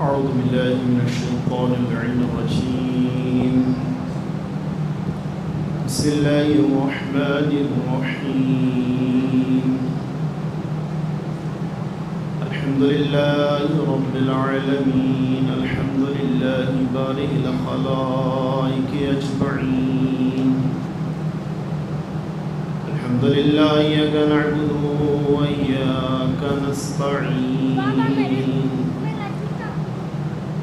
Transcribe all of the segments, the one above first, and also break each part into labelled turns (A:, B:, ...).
A: أعوذ بالله من الشيطان اللعين الرجيم. بسم الله الرحمن الرحيم. الحمد لله رب العالمين. الحمد لله بارئ الخلائق أجمعين. الحمد لله إياك نعبد وإياك نستعين.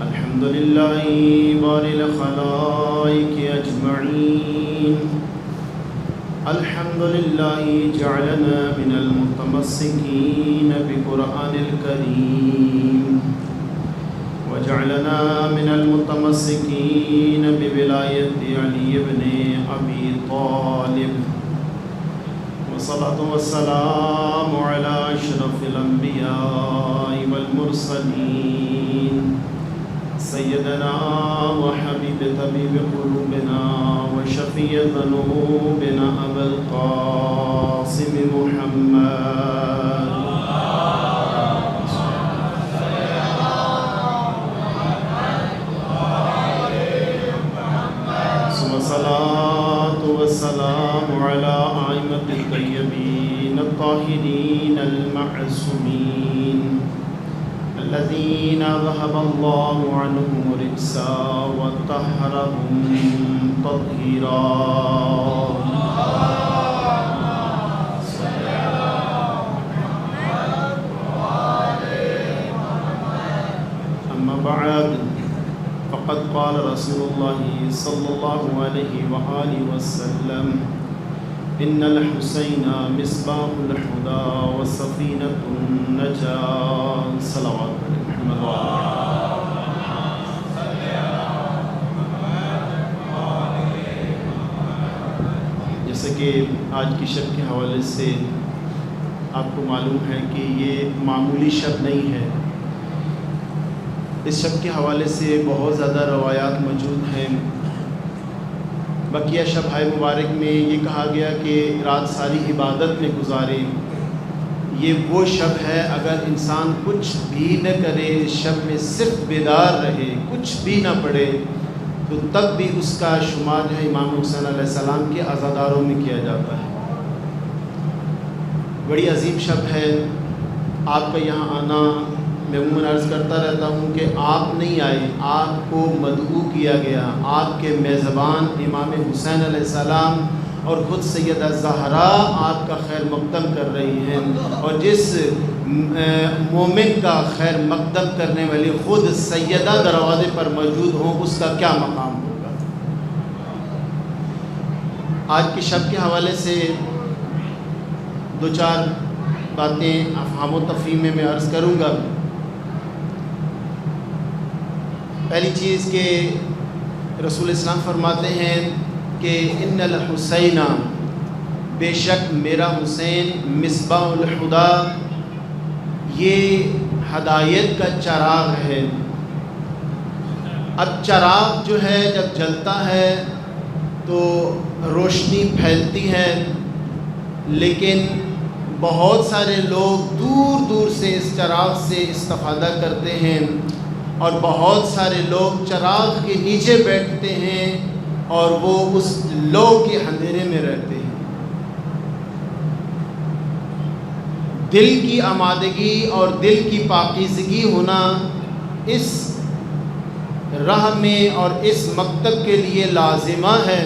A: الحمد لله بارئ الخلائق أجمعين. الحمد لله جعلنا من المتمسكين بقرآن الكريم، وجعلنا من المتمسكين بولاية علي بن أبي طالب. والصلاة والسلام على أشرف الأنبياء والمرسلين، سيدنا وحبيب طبيب قلوبنا وشفيع ذنوبنا أبا القاسم محمد. ثم الصلاة والسلام على أئمة الطيبين الطاهرين المعصومين الذين ذهب الله عنهم الرجس وطهرهم تطهيرا. أما بعد، فقد قال رسول الله صلى الله عليه وآله وسلم: إن الحسين مصباح الهدى وسفينة النجاة. صلوات محمد. جیسے کہ آج کی شب کے حوالے سے آپ کو معلوم ہے کہ یہ معمولی شب نہیں ہے. اس شب کے حوالے سے بہت زیادہ روایات موجود ہیں. بقیہ شب مبارک میں یہ کہا گیا کہ رات ساری عبادت میں گزارے. یہ وہ شب ہے اگر انسان کچھ بھی نہ کرے، شب میں صرف بیدار رہے، کچھ بھی نہ پڑھے، تو تب بھی اس کا شمار ہے امام حسین علیہ السلام کے عزاداروں میں کیا جاتا ہے. بڑی عظیم شب ہے. آپ کا یہاں آنا، میں عموماً عرض کرتا رہتا ہوں کہ آپ نہیں آئے، آپ کو مدعو کیا گیا. آپ کے میزبان امام حسین علیہ السلام اور خود سیدہ زہرا آپ کا خیر مقدم کر رہی ہیں، اور جس مومن کا خیر مقدم کرنے والی خود سیدہ دروازے پر موجود ہوں، اس کا کیا مقام ہوگا. آج کی شب کے حوالے سے دو چار باتیں افہام و تفہیم میں عرض کروں گا. پہلی چیز کہ رسول اسلام فرماتے ہیں کہ ان الحسین، بے شک میرا حسین، مصباح الہدی، یہ ہدایت کا چراغ ہے. اب چراغ جو ہے جب جلتا ہے تو روشنی پھیلتی ہے، لیکن بہت سارے لوگ دور دور سے اس چراغ سے استفادہ کرتے ہیں، اور بہت سارے لوگ چراغ کے نیچے بیٹھتے ہیں اور وہ اس لو کے اندھیرے میں رہتے ہیں. دل کی آمادگی اور دل کی پاکیزگی ہونا اس راہ میں اور اس مکتب کے لیے لازمہ ہے،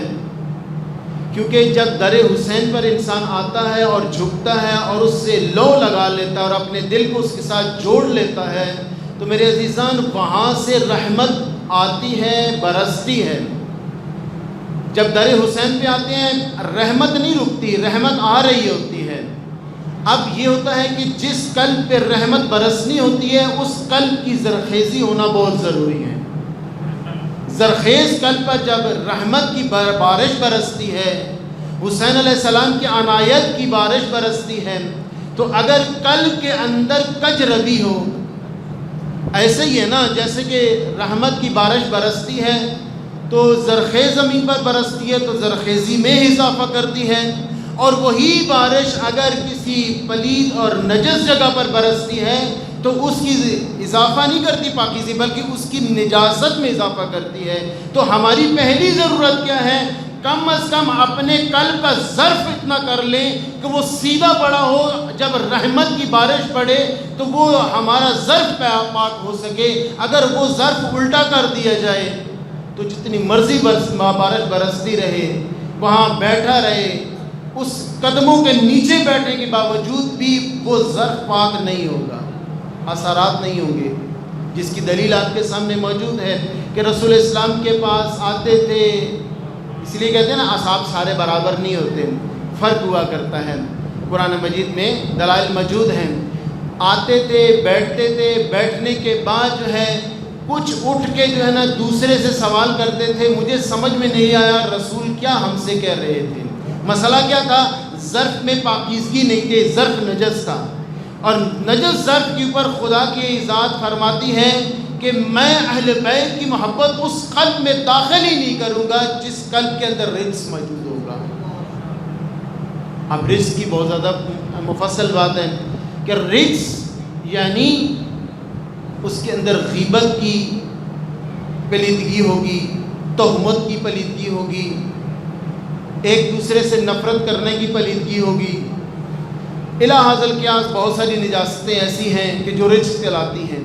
A: کیونکہ جب در حسین پر انسان آتا ہے اور جھکتا ہے اور اس سے لو لگا لیتا ہے اور اپنے دل کو اس کے ساتھ جوڑ لیتا ہے، تو میرے عزیزان وہاں سے رحمت آتی ہے، برستی ہے. جب در حسین پہ آتے ہیں رحمت نہیں رکتی، رحمت آ رہی ہوتی ہے. اب یہ ہوتا ہے کہ جس قلب پہ رحمت برسنی ہوتی ہے اس قلب کی زرخیزی ہونا بہت ضروری ہے. زرخیز قلب پر جب رحمت کی بارش برستی ہے، حسین علیہ السلام کی عنایت کی بارش برستی ہے، تو اگر قلب کے اندر کج روی ہو، ایسے ہی ہے نا جیسے کہ رحمت کی بارش برستی ہے تو زرخیز زمین پر برستی ہے تو زرخیزی میں اضافہ کرتی ہے، اور وہی بارش اگر کسی پلید اور نجس جگہ پر برستی ہے تو اس کی اضافہ نہیں کرتی پاکیزی، بلکہ اس کی نجاست میں اضافہ کرتی ہے۔ تو ہماری پہلی ضرورت کیا ہے؟ کم از کم اپنے قلب کا ظرف اتنا کر لیں کہ وہ سیدھا پڑا ہو، جب رحمت کی بارش پڑے تو وہ ہمارا ظرف پاک ہو سکے۔ اگر وہ ظرف الٹا کر دیا جائے تو جتنی مرضی بارش برستی رہے، وہاں بیٹھا رہے، اس قدموں کے نیچے بیٹھنے کے باوجود بھی وہ ظرف پاک نہیں ہوگا، اثرات نہیں ہوں گے، جس کی دلیل آپ کے سامنے موجود ہے کہ رسول اسلام کے پاس آتے تھے، اس لیے کہتے ہیں نا اصحاب سارے برابر نہیں ہوتے، فرق ہوا کرتا ہے، قرآن مجید میں دلائل موجود ہیں۔ آتے تھے، بیٹھتے تھے، بیٹھنے کے بعد جو ہے کچھ اٹھ کے جو ہے نا دوسرے سے سوال کرتے تھے، مجھے سمجھ میں نہیں آیا رسول کیا ہم سے کہہ رہے تھے۔ مسئلہ کیا تھا؟ ظرف میں پاکیزگی نہیں تھی، ظرف نجس تھا، اور نجس ظرف کے اوپر خدا کی ذات فرماتی ہے کہ میں اہل بیت کی محبت اس قلب میں داخل ہی نہیں کروں گا جس قلب کے اندر رجس موجود ہوگا۔ اب رجس کی بہت زیادہ مفصل بات ہے کہ رجس یعنی اس کے اندر غیبت کی پلیدگی ہوگی، تہمت کی پلیدگی ہوگی، ایک دوسرے سے نفرت کرنے کی پلیدگی ہوگی، الہ ھذا القیاس بہت ساری نجاستیں ایسی ہیں کہ جو رجس کہلاتی ہیں۔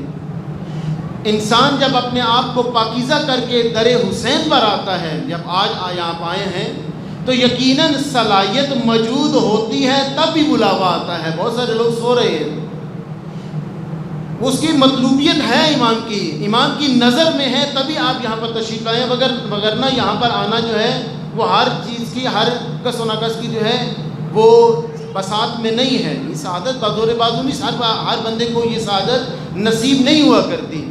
A: انسان جب اپنے آپ کو پاکیزہ کر کے در حسین پر آتا ہے، جب آج یہاں آئے ہیں تو یقیناً صلاحیت موجود ہوتی ہے تب بھی بلاوا آتا ہے۔ بہت سارے لوگ سو رہے ہیں، اس کی مطلوبیت ہے امام کی نظر میں ہے، تبھی آپ یہاں پر تشریف لائیں، وگرنہ یہاں پر آنا جو ہے وہ ہر چیز کی، ہر کس و نقص کی جو ہے وہ بساط میں نہیں ہے۔ یہ سعادت بزور بازو نہیں، ہر بندے کو یہ سعادت نصیب نہیں ہوا کرتی۔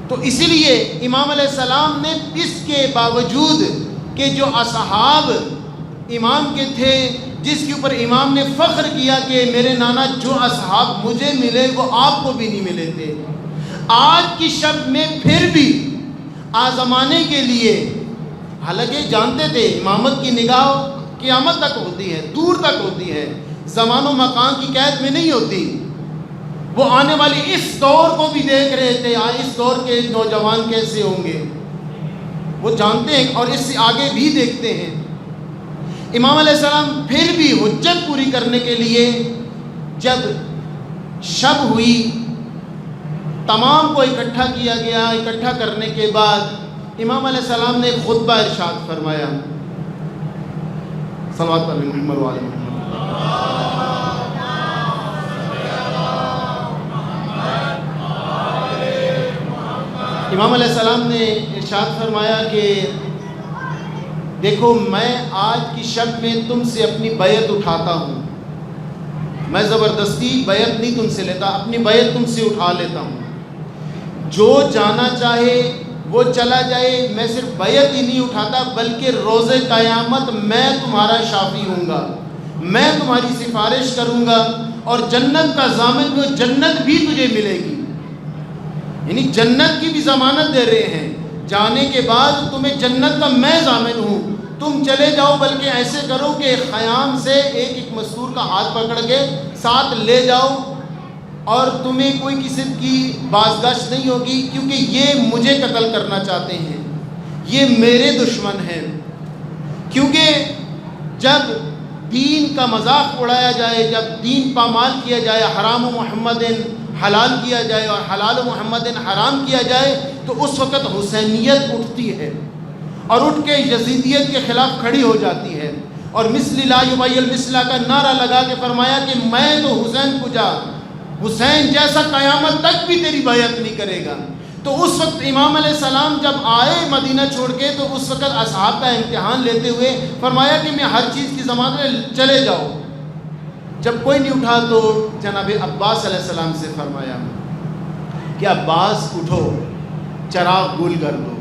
A: تو اسی لیے امام علیہ السلام نے اس کے باوجود کہ جو اصحاب امام کے تھے، جس کے اوپر امام نے فخر کیا کہ میرے نانا جو اصحاب مجھے ملے وہ آپ کو بھی نہیں ملے تھے، آج کی شب میں پھر بھی آزمانے کے لیے، حالانکہ جانتے تھے امامت کی نگاہ قیامت تک ہوتی ہے، دور تک ہوتی ہے، زمان و مکان کی قید میں نہیں ہوتی، وہ آنے والی اس دور کو بھی دیکھ رہے تھے، اس دور کے نوجوان کیسے ہوں گے وہ جانتے ہیں، اور اس سے آگے بھی دیکھتے ہیں۔ امام علیہ السلام پھر بھی حجت پوری کرنے کے لیے جب شب ہوئی، تمام کو اکٹھا کیا گیا، اکٹھا کرنے کے بعد امام علیہ السلام نے خطبہ ارشاد فرمایا، صلوات علی محمد و علی محمد۔ امام علیہ السلام نے ارشاد فرمایا کہ دیکھو میں آج کی شب میں تم سے اپنی بیعت اٹھاتا ہوں، میں زبردستی بیعت نہیں تم سے لیتا، اپنی بیعت تم سے اٹھا لیتا ہوں، جو جانا چاہے وہ چلا جائے، میں صرف بیعت ہی نہیں اٹھاتا بلکہ روز قیامت میں تمہارا شافی ہوں گا، میں تمہاری سفارش کروں گا، اور جنت کا ضامن وہ جنت بھی تجھے ملے گی، یعنی جنت کی بھی ضمانت دے رہے ہیں، جانے کے بعد تمہیں جنت کا میں ضامن ہوں، تم چلے جاؤ، بلکہ ایسے کرو کہ خیام سے ایک ایک مستور کا ہاتھ پکڑ کے ساتھ لے جاؤ، اور تمہیں کوئی قسم کی بازگشت نہیں ہوگی، کیونکہ یہ مجھے قتل کرنا چاہتے ہیں، یہ میرے دشمن ہیں۔ کیونکہ جب دین کا مذاق اڑایا جائے، جب دین پامال کیا جائے، حرام و محمد حلال کیا جائے اور حلال و محمد حرام کیا جائے، تو اس وقت حسینیت اٹھتی ہے اور اٹھ کے یزیدیت کے خلاف کھڑی ہو جاتی ہے، اور مثل لا یبی المثل کا نعرہ لگا کے فرمایا کہ میں تو حسین پجا، حسین جیسا قیامت تک بھی تیری بیعت نہیں کرے گا۔ تو اس وقت امام علیہ السلام جب آئے مدینہ چھوڑ کے، تو اس وقت اصحاب کا امتحان لیتے ہوئے فرمایا کہ میں ہر چیز کی ضمانت میں چلے جاؤ۔ جب کوئی نہیں اٹھا تو جناب عباس علیہ السلام سے فرمایا کہ عباس اٹھو، چراغ گل کر دو۔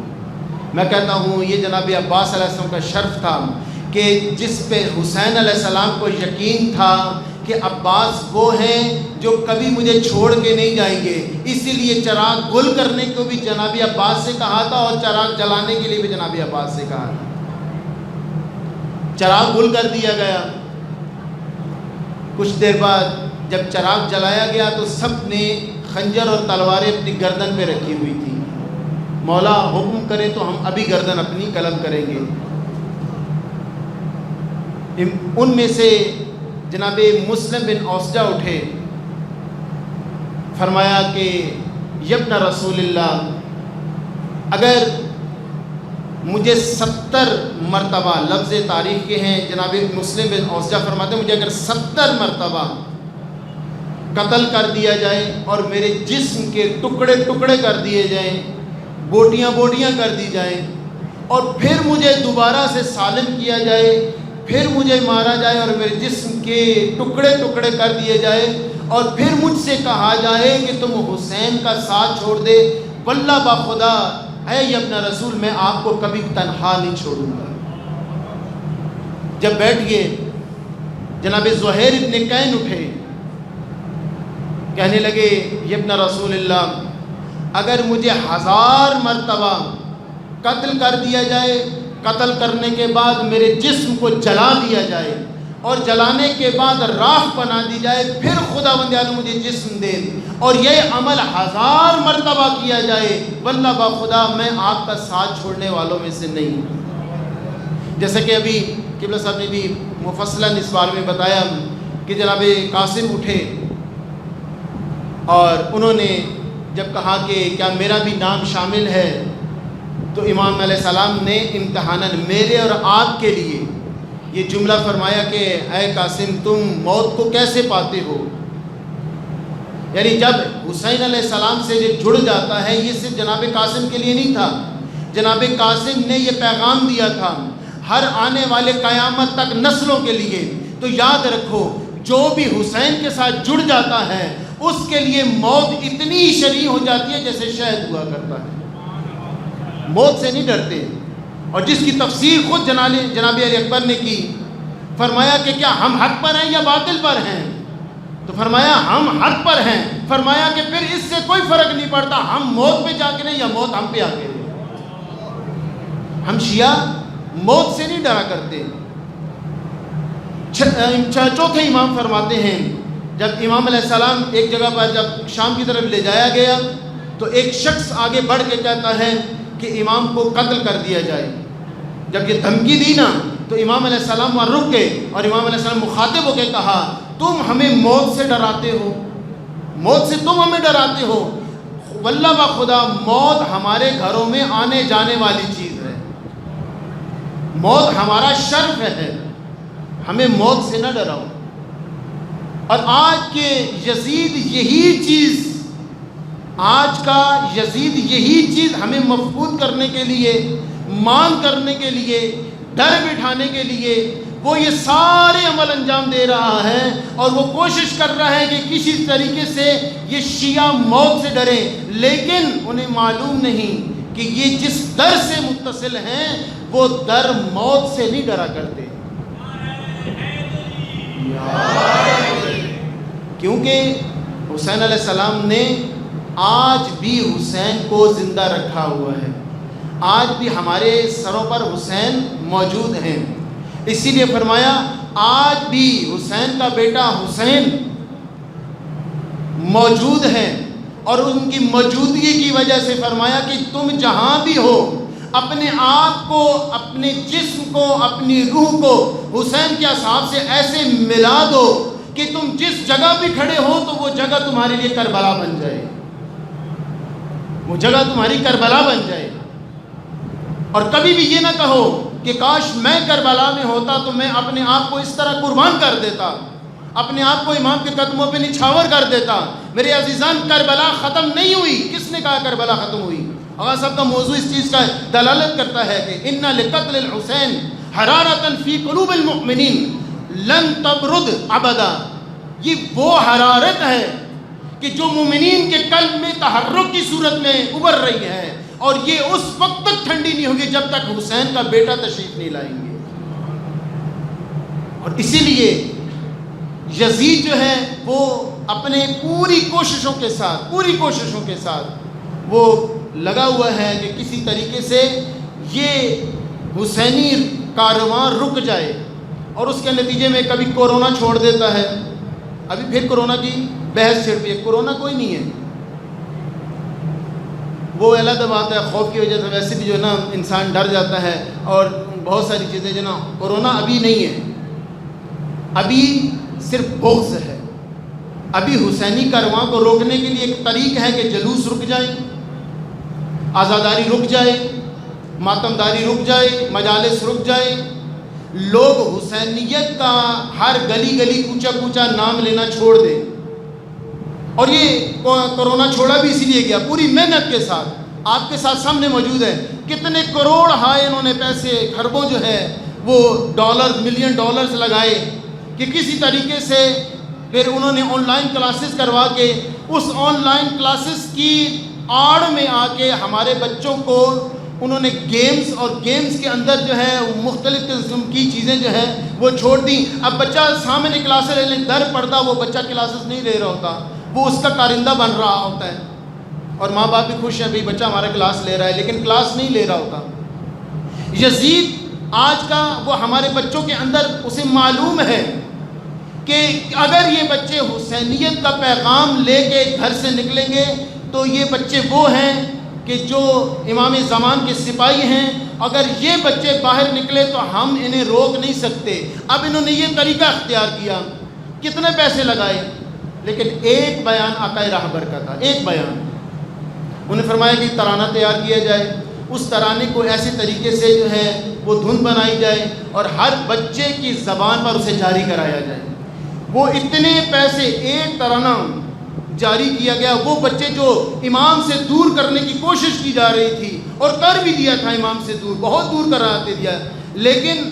A: میں کہتا ہوں یہ جناب عباس علیہ السلام کا شرف تھا کہ جس پہ حسین علیہ السلام کو یقین تھا کہ عباس وہ ہیں جو کبھی مجھے چھوڑ کے نہیں جائیں گے، اسی لیے چراغ گل کرنے کو بھی جناب عباس سے کہا تھا، اور چراغ جلانے کے لیے بھی جناب عباس سے کہا تھا۔ چراغ گل کر دیا گیا۔ کچھ دیر بعد جب چراغ جلایا گیا تو سب نے خنجر اور تلواریں اپنی گردن پہ رکھی ہوئی تھی. مولا حکم کرے تو ہم ابھی گردن اپنی قلم کریں گے. ان میں سے جناب مسلم بن اوسجہ اٹھے, فرمایا کہ یبن رسول اللہ, اگر مجھے 70 مرتبہ, لفظ تاریخ کے ہیں, جناب مسلم بن اوسجہ فرماتے ہیں مجھے اگر 70 مرتبہ قتل کر دیا جائے اور میرے جسم کے ٹکڑے ٹکڑے کر دیے جائیں, بوٹیاں بوٹیاں کر دی جائیں, اور پھر مجھے دوبارہ سے سالم کیا جائے, پھر مجھے مارا جائے اور میرے جسم کے ٹکڑے ٹکڑے کر دیے جائے, اور پھر مجھ سے کہا جائے کہ تم حسین کا ساتھ چھوڑ دے, واللہ بخدا اے ابن رسول میں آپ کو کبھی تنہا نہیں چھوڑوں گا. جب بیٹھ گئے جناب زہیر ابن کین اٹھے, کہنے لگے ابن رسول اللہ, اگر مجھے 1000 مرتبہ قتل کر دیا جائے, قتل کرنے کے بعد میرے جسم کو جلا دیا جائے اور جلانے کے بعد راکھ بنا دی جائے, پھر خداوند عالم مجھے جسم دے اور یہ عمل 1000 مرتبہ کیا جائے, واللہ بخدا میں آپ کا ساتھ چھوڑنے والوں میں سے نہیں. جیسا کہ ابھی قبلہ صاحب نے بھی مفصلاً اس بارے میں بتایا کہ جناب قاسم اٹھے اور انہوں نے جب کہا کہ کیا میرا بھی نام شامل ہے, تو امام علیہ السلام نے امتحاناً میرے اور آپ کے لیے یہ جملہ فرمایا کہ اے قاسم تم موت کو کیسے پاتے ہو. یعنی جب حسین علیہ السلام سے یہ جڑ جاتا ہے, یہ صرف جناب قاسم کے لیے نہیں تھا, جناب قاسم نے یہ پیغام دیا تھا ہر آنے والے قیامت تک نسلوں کے لیے. تو یاد رکھو جو بھی حسین کے ساتھ جڑ جاتا ہے اس کے لیے موت اتنی شرعی ہو جاتی ہے جیسے شہد ہوا کرتا ہے, موت سے نہیں ڈرتے. اور جس کی تفسیر خود جناب علی اکبر نے کی, فرمایا کہ کیا ہم حق پر ہیں یا باطل پر ہیں, تو فرمایا ہم حق پر ہیں. فرمایا کہ پھر اس سے کوئی فرق نہیں پڑتا ہم موت پہ جا کے رہے یا موت ہم پہ آ کے رہے. ہم شیعہ موت سے نہیں ڈرا کرتے. چوتھے امام فرماتے ہیں جب امام علیہ السلام ایک جگہ پر جب شام کی طرف لے جایا گیا تو ایک شخص آگے بڑھ کے کہتا ہے کہ امام کو قتل کر دیا جائے. جب یہ دھمکی دی نا تو امام علیہ السلام وہاں رک گئے اور امام علیہ السلام مخاطب ہو کے کہا تم ہمیں موت سے ڈراتے ہو, موت سے تم ہمیں ڈراتے ہو, واللہ بخدا موت ہمارے گھروں میں آنے جانے والی چیز ہے, موت ہمارا شرف ہے, ہمیں موت سے نہ ڈراؤ. اور آج کے یزید یہی چیز, آج کا یزید یہی چیز ہمیں مفقود کرنے کے لیے, مان کرنے کے لیے, ڈر بٹھانے کے لیے وہ یہ سارے عمل انجام دے رہا ہے, اور وہ کوشش کر رہا ہے کہ کسی طریقے سے یہ شیعہ موت سے ڈریں, لیکن انہیں معلوم نہیں کہ یہ جس در سے متصل ہیں وہ در موت سے نہیں ڈرا کرتے. کیونکہ حسین علیہ السلام نے آج بھی حسین کو زندہ رکھا ہوا ہے, آج بھی ہمارے سروں پر حسین موجود ہیں. اسی لیے فرمایا آج بھی حسین کا بیٹا حسین موجود ہے, اور ان کی موجودگی کی وجہ سے فرمایا کہ تم جہاں بھی ہو اپنے آپ کو, اپنے جسم کو, اپنی روح کو حسین کے اصحاب سے ایسے ملا دو کہ تم جس جگہ بھی کھڑے ہو تو وہ جگہ تمہارے لیے کربلا بن جائے, وہ جگہ تمہاری کربلا بن جائے. اور کبھی بھی یہ نہ کہو کہ کاش میں کربلا میں ہوتا تو میں اپنے آپ کو اس طرح قربان کر دیتا, اپنے آپ کو امام کے قدموں پہ نچھاور کر دیتا. میرے عزیزان کربلا ختم نہیں ہوئی. کس نے کہا کربلا ختم ہوئی؟ آغا صاحب کا موضوع اس چیز کا دلالت کرتا ہے کہ ان لقتل الحسین حرارۃ فی قلوب المؤمنین لن تبرد ابدا. یہ وہ حرارت ہے کہ جو مومنین کے قلب میں تحرک کی صورت میں ابھر رہی ہے, اور یہ اس وقت تک ٹھنڈی نہیں ہوگی جب تک حسین کا بیٹا تشریف نہیں لائیں گے. اور اسی لیے یزید جو ہے وہ اپنے پوری کوششوں کے ساتھ وہ لگا ہوا ہے کہ کسی طریقے سے یہ حسینی کارواں رک جائے, اور اس کے نتیجے میں کبھی کورونا چھوڑ دیتا ہے, ابھی پھر کورونا کی بحث چھڑ پی ہے. کورونا کوئی نہیں ہے، وہ علیحدہ بات ہے. خوف کی وجہ سے ویسے بھی جو ہے نا انسان ڈر جاتا ہے اور بہت ساری چیزیں جو نا. کورونا ابھی نہیں ہے، ابھی صرف بغض ہے. ابھی حسینی کارواں کو روکنے کے لیے ایک طریق ہے کہ جلوس رک جائیں، آزاداری رک جائے، ماتمداری رک جائے، مجالس رک جائے، لوگ حسینیت کا ہر گلی گلی کوچا کوچا نام لینا چھوڑ دیں. اور یہ کورونا چھوڑا بھی اسی لیے گیا پوری محنت کے ساتھ. آپ کے ساتھ سامنے موجود ہے کتنے کروڑ ہائے انہوں نے پیسے خربوں جو ہے وہ ڈالر ملین ڈالرز لگائے کہ کسی طریقے سے پھر انہوں نے آن لائن کلاسز کروا کے اس آن لائن کلاسز کی آڑ میں آ کے ہمارے بچوں کو انہوں نے گیمز اور گیمز کے اندر جو ہے مختلف قسم کی چیزیں جو ہے وہ چھوڑ دیں. اب بچہ سامنے کلاسز لے لیں، در پردہ وہ بچہ کلاسز نہیں لے رہا ہوتا، وہ اس کا کارندہ بن رہا ہوتا ہے. اور ماں باپ بھی خوش ہیں بھئی بچہ ہمارا کلاس لے رہا ہے، لیکن کلاس نہیں لے رہا ہوتا. یزید آج کا وہ ہمارے بچوں کے اندر اسے معلوم ہے کہ اگر یہ بچے حسینیت کا پیغام لے کے گھر سے نکلیں گے تو یہ بچے وہ ہیں کہ جو امام زمان کے سپاہی ہیں. اگر یہ بچے باہر نکلے تو ہم انہیں روک نہیں سکتے. اب انہوں نے یہ طریقہ اختیار کیا، کتنے پیسے لگائے، لیکن ایک بیان آقا راہبر کا تھا. ایک بیان انہوں نے فرمایا کہ ترانہ تیار کیا جائے، اس ترانے کو ایسے طریقے سے جو ہے وہ دھن بنائی جائے اور ہر بچے کی زبان پر اسے جاری کرایا جائے. وہ اتنے پیسے ایک ترانہ جاری کیا گیا. وہ بچے جو امام سے دور کرنے کی کوشش کی جا رہی تھی اور کر بھی دیا تھا امام سے دور، بہت دور کراتے دیا، لیکن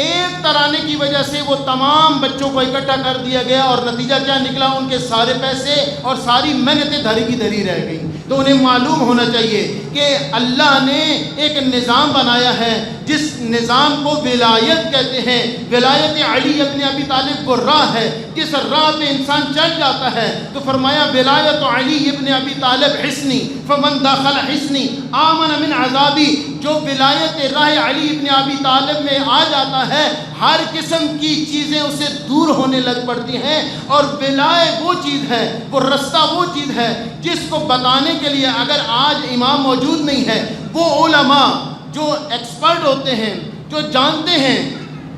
A: ایک ترانے کی وجہ سے وہ تمام بچوں کو اکٹھا کر دیا گیا اور نتیجہ کیا نکلا؟ ان کے سارے پیسے اور ساری محنتیں دھری کی دھری رہ گئیں. تو انہیں معلوم ہونا چاہیے کہ اللہ نے ایک نظام بنایا ہے جس نظام کو ولایت کہتے ہیں. ولایت علی ابن ابی طالب وہ راہ ہے جس راہ پہ انسان چل جاتا ہے. تو فرمایا ولایت علی ابن ابی طالب حصنی فمن دخل حصنی آمن من عذابی. جو ولایت راہ علی ابن ابی طالب میں آ جاتا ہے ہر قسم کی چیزیں اسے دور ہونے لگ پڑتی ہیں. اور ولایت وہ چیز ہے، وہ رستہ وہ چیز ہے جس کو بتانے کے لیے اگر آج امام موجود نہیں ہے، وہ علماء جو ایکسپرٹ ہوتے ہیں، جو جانتے ہیں،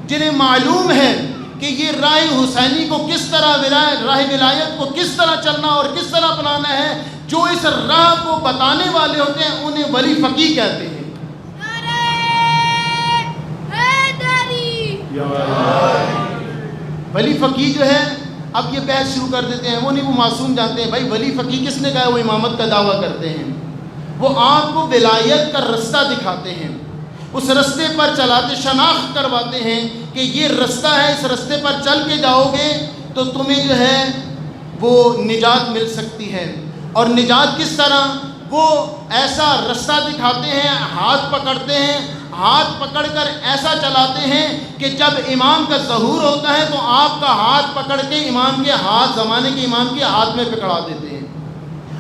A: جنہیں معلوم ہے کہ یہ راہ حسینی کو کس طرح راہ ولایت کو کس طرح چلنا اور کس طرح اپنانا ہے، جو اس راہ کو بتانے والے ہوتے ہیں انہیں ولی فقیہ کہتے ہیں. ولی فقیہ جو ہے اب یہ بحث شروع کر دیتے ہیں، وہ نہیں، وہ معصوم جانتے ہیں بھائی ولی فقیہ کس نے کہا؟ وہ امامت کا دعویٰ کرتے ہیں، وہ آپ کو ولایت کا رستہ دکھاتے ہیں، اس رستے پر چلاتے، شناخت کرواتے ہیں کہ یہ رستہ ہے، اس رستے پر چل کے جاؤ گے تو تمہیں جو ہے وہ نجات مل سکتی ہے. اور نجات کس طرح؟ وہ ایسا رستہ دکھاتے ہیں، ہاتھ پکڑتے ہیں، ہاتھ پکڑ کر ایسا چلاتے ہیں کہ جب امام کا ظہور ہوتا ہے تو آپ کا ہاتھ پکڑ کے امام کے ہاتھ، زمانے کے امام کے ہاتھ میں پکڑا دیتے ہیں.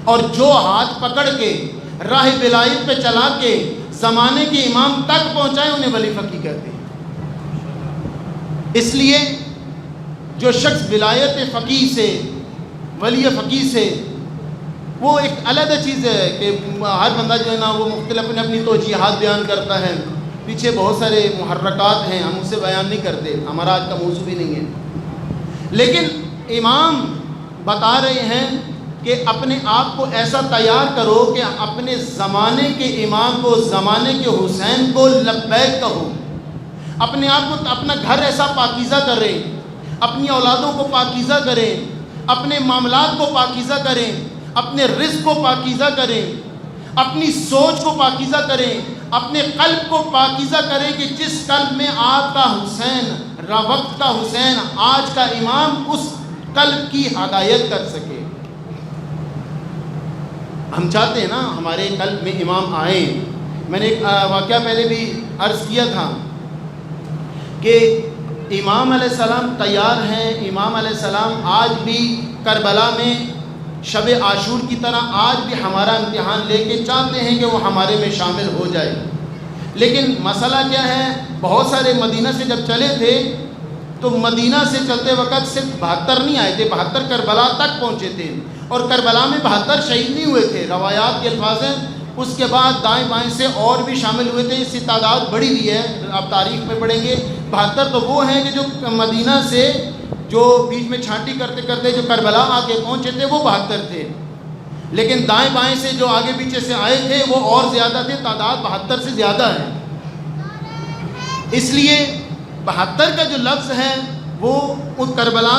A: اور جو ہاتھ پکڑ کے راہ ولایت پہ چلا کے زمانے کے امام تک پہنچائے انہیں ولی فقیہ کہتے ہیں. اس لیے جو شخص ولایت فقیہ سے، ولی فقیہ سے، وہ ایک علیحدہ چیز ہے کہ ہر بندہ جو ہے نا وہ مختلف اپنی توجیہات بیان کرتا ہے. پیچھے بہت سارے محرکات ہیں، ہم اسے بیان نہیں کرتے، ہمارا آج کا موضوع بھی نہیں ہے. لیکن امام بتا رہے ہیں کہ اپنے آپ کو ایسا تیار کرو کہ اپنے زمانے کے امام کو، زمانے کے حسین کو لبیک کہو. اپنے آپ کو، اپنا گھر ایسا پاکیزہ کریں، اپنی اولادوں کو پاکیزہ کریں، اپنے معاملات کو پاکیزہ کریں، اپنے رزق کو پاکیزہ کریں، اپنی سوچ کو پاکیزہ کریں، اپنے قلب کو پاکیزہ کریں کہ جس قلب میں آپ کا حسین، وقت کا حسین، آج کا امام، اس قلب کی ہدایت کر سکے. ہم چاہتے ہیں نا ہمارے قلب میں امام آئیں. میں نے ایک واقعہ پہلے بھی عرض کیا تھا کہ امام علیہ السلام تیار ہیں. امام علیہ السلام آج بھی کربلا میں شب عاشور کی طرح آج بھی ہمارا امتحان لے کے چاہتے ہیں کہ وہ ہمارے میں شامل ہو جائے. لیکن مسئلہ کیا ہے؟ بہت سارے مدینہ سے جب چلے تھے تو مدینہ سے چلتے وقت صرف 72 نہیں آئے تھے، 72 کربلا تک پہنچے تھے، اور کربلا میں 72 شہید نہیں ہوئے تھے، روایات کے الفاظ ہیں اس کے بعد دائیں بائیں سے اور بھی شامل ہوئے تھے، اس کی تعداد بڑی ہوئی ہے، آپ تاریخ میں پڑھیں گے۔ 72 تو وہ ہیں کہ جو مدینہ سے جو بیچ میں چھانٹی کرتے کرتے جو کربلا آگے پہنچے تھے وہ 72 تھے، لیکن دائیں بائیں سے جو آگے پیچھے سے آئے تھے وہ اور زیادہ تھے، تعداد 72 سے زیادہ ہے۔ اس لیے 72 کا جو لفظ ہے وہ ان کربلا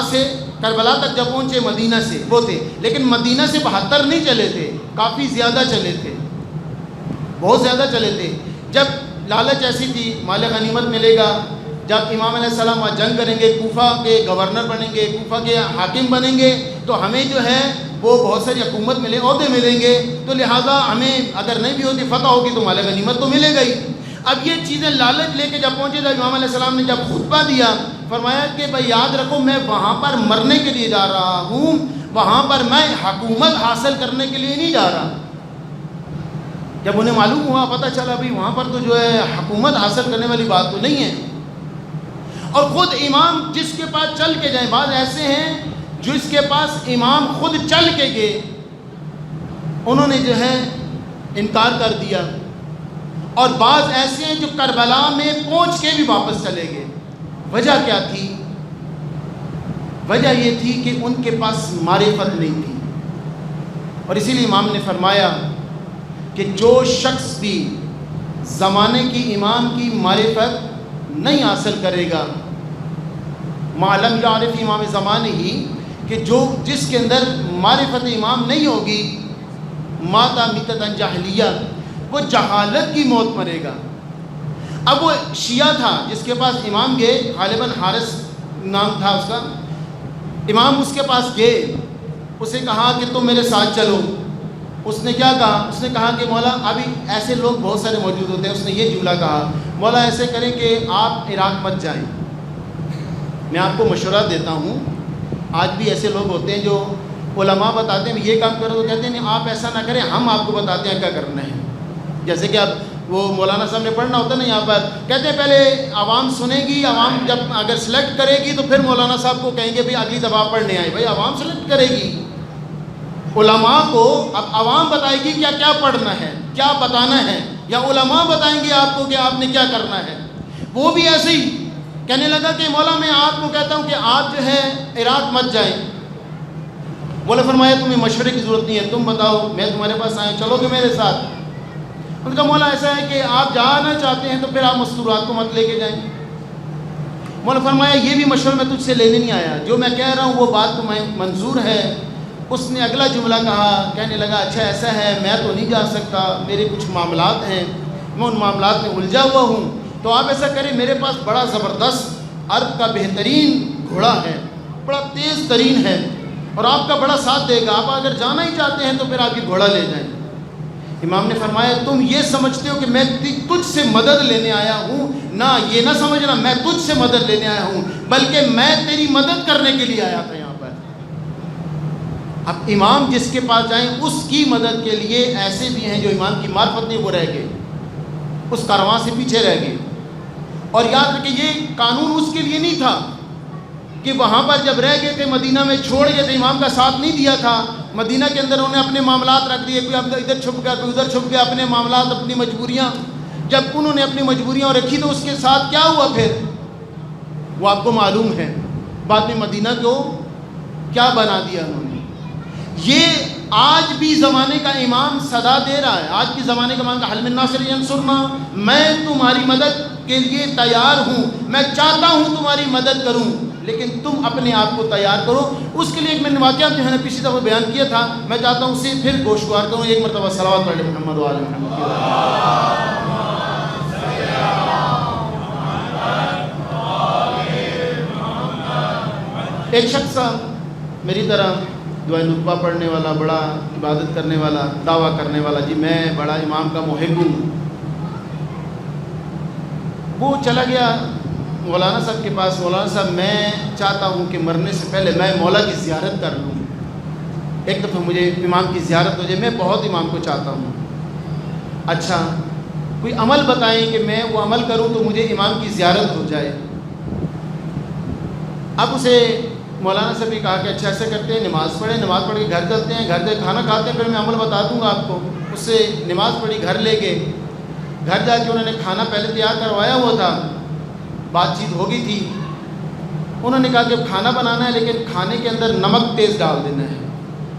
A: تک جب پہنچے مدینہ سے وہ تھے، لیکن مدینہ سے 72 نہیں چلے تھے، کافی زیادہ چلے تھے، بہت زیادہ چلے تھے۔ جب لالچ ایسی تھی مال غنیمت ملے گا، جب امام علیہ السلام وہاں جنگ کریں گے، کوفہ کے گورنر بنیں گے، کوفہ کے حاکم بنیں گے، تو ہمیں جو ہے وہ بہت ساری حکومت ملے، عہدے ملیں گے، تو لہٰذا ہمیں اگر نہیں بھی ہوتی فتح ہوگی تو مال غنیمت تو ملے گا ہی۔ اب یہ چیزیں لالچ لے کے جب پہنچے، جب امام علیہ السلام نے جب خطبہ دیا، فرمایا کہ بھائی یاد رکھو میں وہاں پر مرنے کے لیے جا رہا ہوں، وہاں پر میں حکومت حاصل کرنے کے لیے نہیں جا رہا۔ جب انہیں معلوم ہوا، پتہ چلا بھائی وہاں پر تو جو ہے حکومت حاصل کرنے والی بات تو نہیں ہے، اور خود امام جس کے پاس چل کے جائیں، بعض ایسے ہیں جس کے پاس امام خود چل کے گئے انہوں نے جو ہے انکار کر دیا، اور بعض ایسے ہیں جو کربلا میں پہنچ کے بھی واپس چلے گئے۔ وجہ کیا تھی؟ وجہ یہ تھی کہ ان کے پاس معرفت نہیں تھی، اور اسی لیے امام نے فرمایا کہ جو شخص بھی زمانے کی امام کی معرفت نہیں حاصل کرے گا، معلم یعرف امام زمانے ہی، کہ جس کے اندر معرفت امام نہیں ہوگی، ماتا میتۃ جاہلیہ، وہ جہالت کی موت مرے گا۔ اب وہ شیعہ تھا جس کے پاس امام گئے، غالباً حارث نام تھا اس کا، امام اس کے پاس گئے، اسے کہا کہ تم میرے ساتھ چلو۔ اس نے کیا کہا؟ اس نے کہا کہ مولا، ابھی ایسے لوگ بہت سارے موجود ہوتے ہیں، اس نے یہ جملہ کہا، مولا ایسے کریں کہ آپ عراق مت جائیں، میں آپ کو مشورہ دیتا ہوں۔ آج بھی ایسے لوگ ہوتے ہیں جو علماء بتاتے ہیں یہ کام کرو تو کہتے ہیں نہیں آپ ایسا نہ کریں، ہم آپ کو بتاتے ہیں کیا کرنا ہے۔ جیسے کہ اب وہ مولانا صاحب نے پڑھنا ہوتا ہے نا، یہاں پر کہتے ہیں پہلے عوام سنے گی، عوام جب اگر سلیکٹ کرے گی تو پھر مولانا صاحب کو کہیں گے بھئی اگلی دفعہ پڑھنے آئے۔ بھئی عوام سلیکٹ کرے گی، علماء کو اب عوام بتائے گی کیا کیا پڑھنا ہے، کیا بتانا ہے، یا علماء بتائیں گے آپ کو کہ آپ نے کیا کرنا ہے۔ وہ بھی ایسے ہی کہنے لگا کہ مولا میں آپ کو کہتا ہوں کہ آپ جو ہے عراق مت جائیں۔ مولا فرمایا تمہیں مشورے کی ضرورت نہیں ہے، تم بتاؤ، میں تمہارے پاس آیا، چلو گے میرے ساتھ؟ ان کا مولا ایسا ہے کہ آپ جانا چاہتے ہیں تو پھر آپ مستورات کو مت لے کے جائیں۔ مولا فرمایا یہ بھی مشورہ میں تجھ سے لینے نہیں آیا، جو میں کہہ رہا ہوں وہ بات تمہیں منظور ہے۔ اس نے اگلا جملہ کہا، کہنے لگا اچھا ایسا ہے، میں تو نہیں جا سکتا، میرے کچھ معاملات ہیں، میں ان معاملات میں الجھا ہوا ہوں، تو آپ ایسا کریں، میرے پاس بڑا زبردست عرب کا بہترین گھوڑا ہے، بڑا تیز ترین ہے، اور آپ کا بڑا ساتھ دے گا، آپ اگر جانا ہی چاہتے ہیں تو پھر آپ یہ گھوڑا لے جائیں۔ امام نے فرمایا تم یہ سمجھتے ہو کہ میں تجھ سے مدد لینے آیا ہوں؟ نہ، یہ نہ سمجھنا میں تجھ سے مدد لینے آیا ہوں، بلکہ میں تیری مدد کرنے کے لیے آیا تھا یہاں پر۔ اب امام جس کے پاس جائیں اس کی مدد کے لیے ایسے بھی ہیں جو امام کی معرفت نہیں، وہ رہ گئے، اس کارواں سے پیچھے رہ گئے۔ اور یاد رکھیں یہ قانون اس کے لیے نہیں تھا کہ وہاں پر جب رہ گئے تھے، مدینہ میں چھوڑ گئے تھے، امام کا ساتھ نہیں دیا تھا، مدینہ کے اندر انہوں نے اپنے معاملات رکھ دیے، کوئی ادھر چھپ گیا، کوئی ادھر چھپ گیا، اپنے معاملات، اپنی مجبوریاں۔ جب انہوں نے اپنی مجبوریاں رکھی تو اس کے ساتھ کیا ہوا پھر وہ آپ کو معلوم ہے، بعد میں مدینہ کو کیا بنا دیا انہوں نے۔ یہ آج بھی زمانے کا امام صدا دے رہا ہے، آج کی زمانے کا امام کا حل من ناصر ینصرنا، میں تمہاری مدد کے لیے تیار ہوں، میں چاہتا ہوں تمہاری مدد کروں، لیکن تم اپنے آپ کو تیار کرو۔ اس کے لیے ایک میں نے واقعہ جو ہے نا پچھلی دفعہ بیان کیا تھا، میں چاہتا ہوں اسے پھر گوشوار کروں، ایک مرتبہ صلوات پڑھ لیں محمد و آل محمد۔ ایک شخص میری طرح دعائے نطبہ پڑھنے والا، بڑا عبادت کرنے والا، دعویٰ کرنے والا، جی میں بڑا امام کا محب ہوں، وہ چلا گیا مولانا صاحب کے پاس، مولانا صاحب میں چاہتا ہوں کہ مرنے سے پہلے میں مولا کی زیارت کر لوں، ایک دفعہ مجھے امام کی زیارت ہو جائے، میں بہت امام کو چاہتا ہوں۔ اچھا کوئی عمل بتائیں کہ میں وہ عمل کروں تو مجھے امام کی زیارت ہو جائے۔ اب اسے مولانا صاحب نے کہا کہ اچھا ایسا کرتے ہیں نماز پڑھیں، نماز پڑھ کے گھر چلتے ہیں، گھر جا کھانا کھاتے ہیں، پھر میں عمل بتا دوں گا آپ کو۔ اس سے نماز پڑھی، گھر لے گئے، گھر جا کے انہوں نے کھانا پہلے تیار کروایا ہوا تھا، بات چیت ہو گئی تھی۔ انہوں نے کہا کہ کھانا بنانا ہے لیکن کھانے کے اندر نمک تیز ڈال دینا ہے،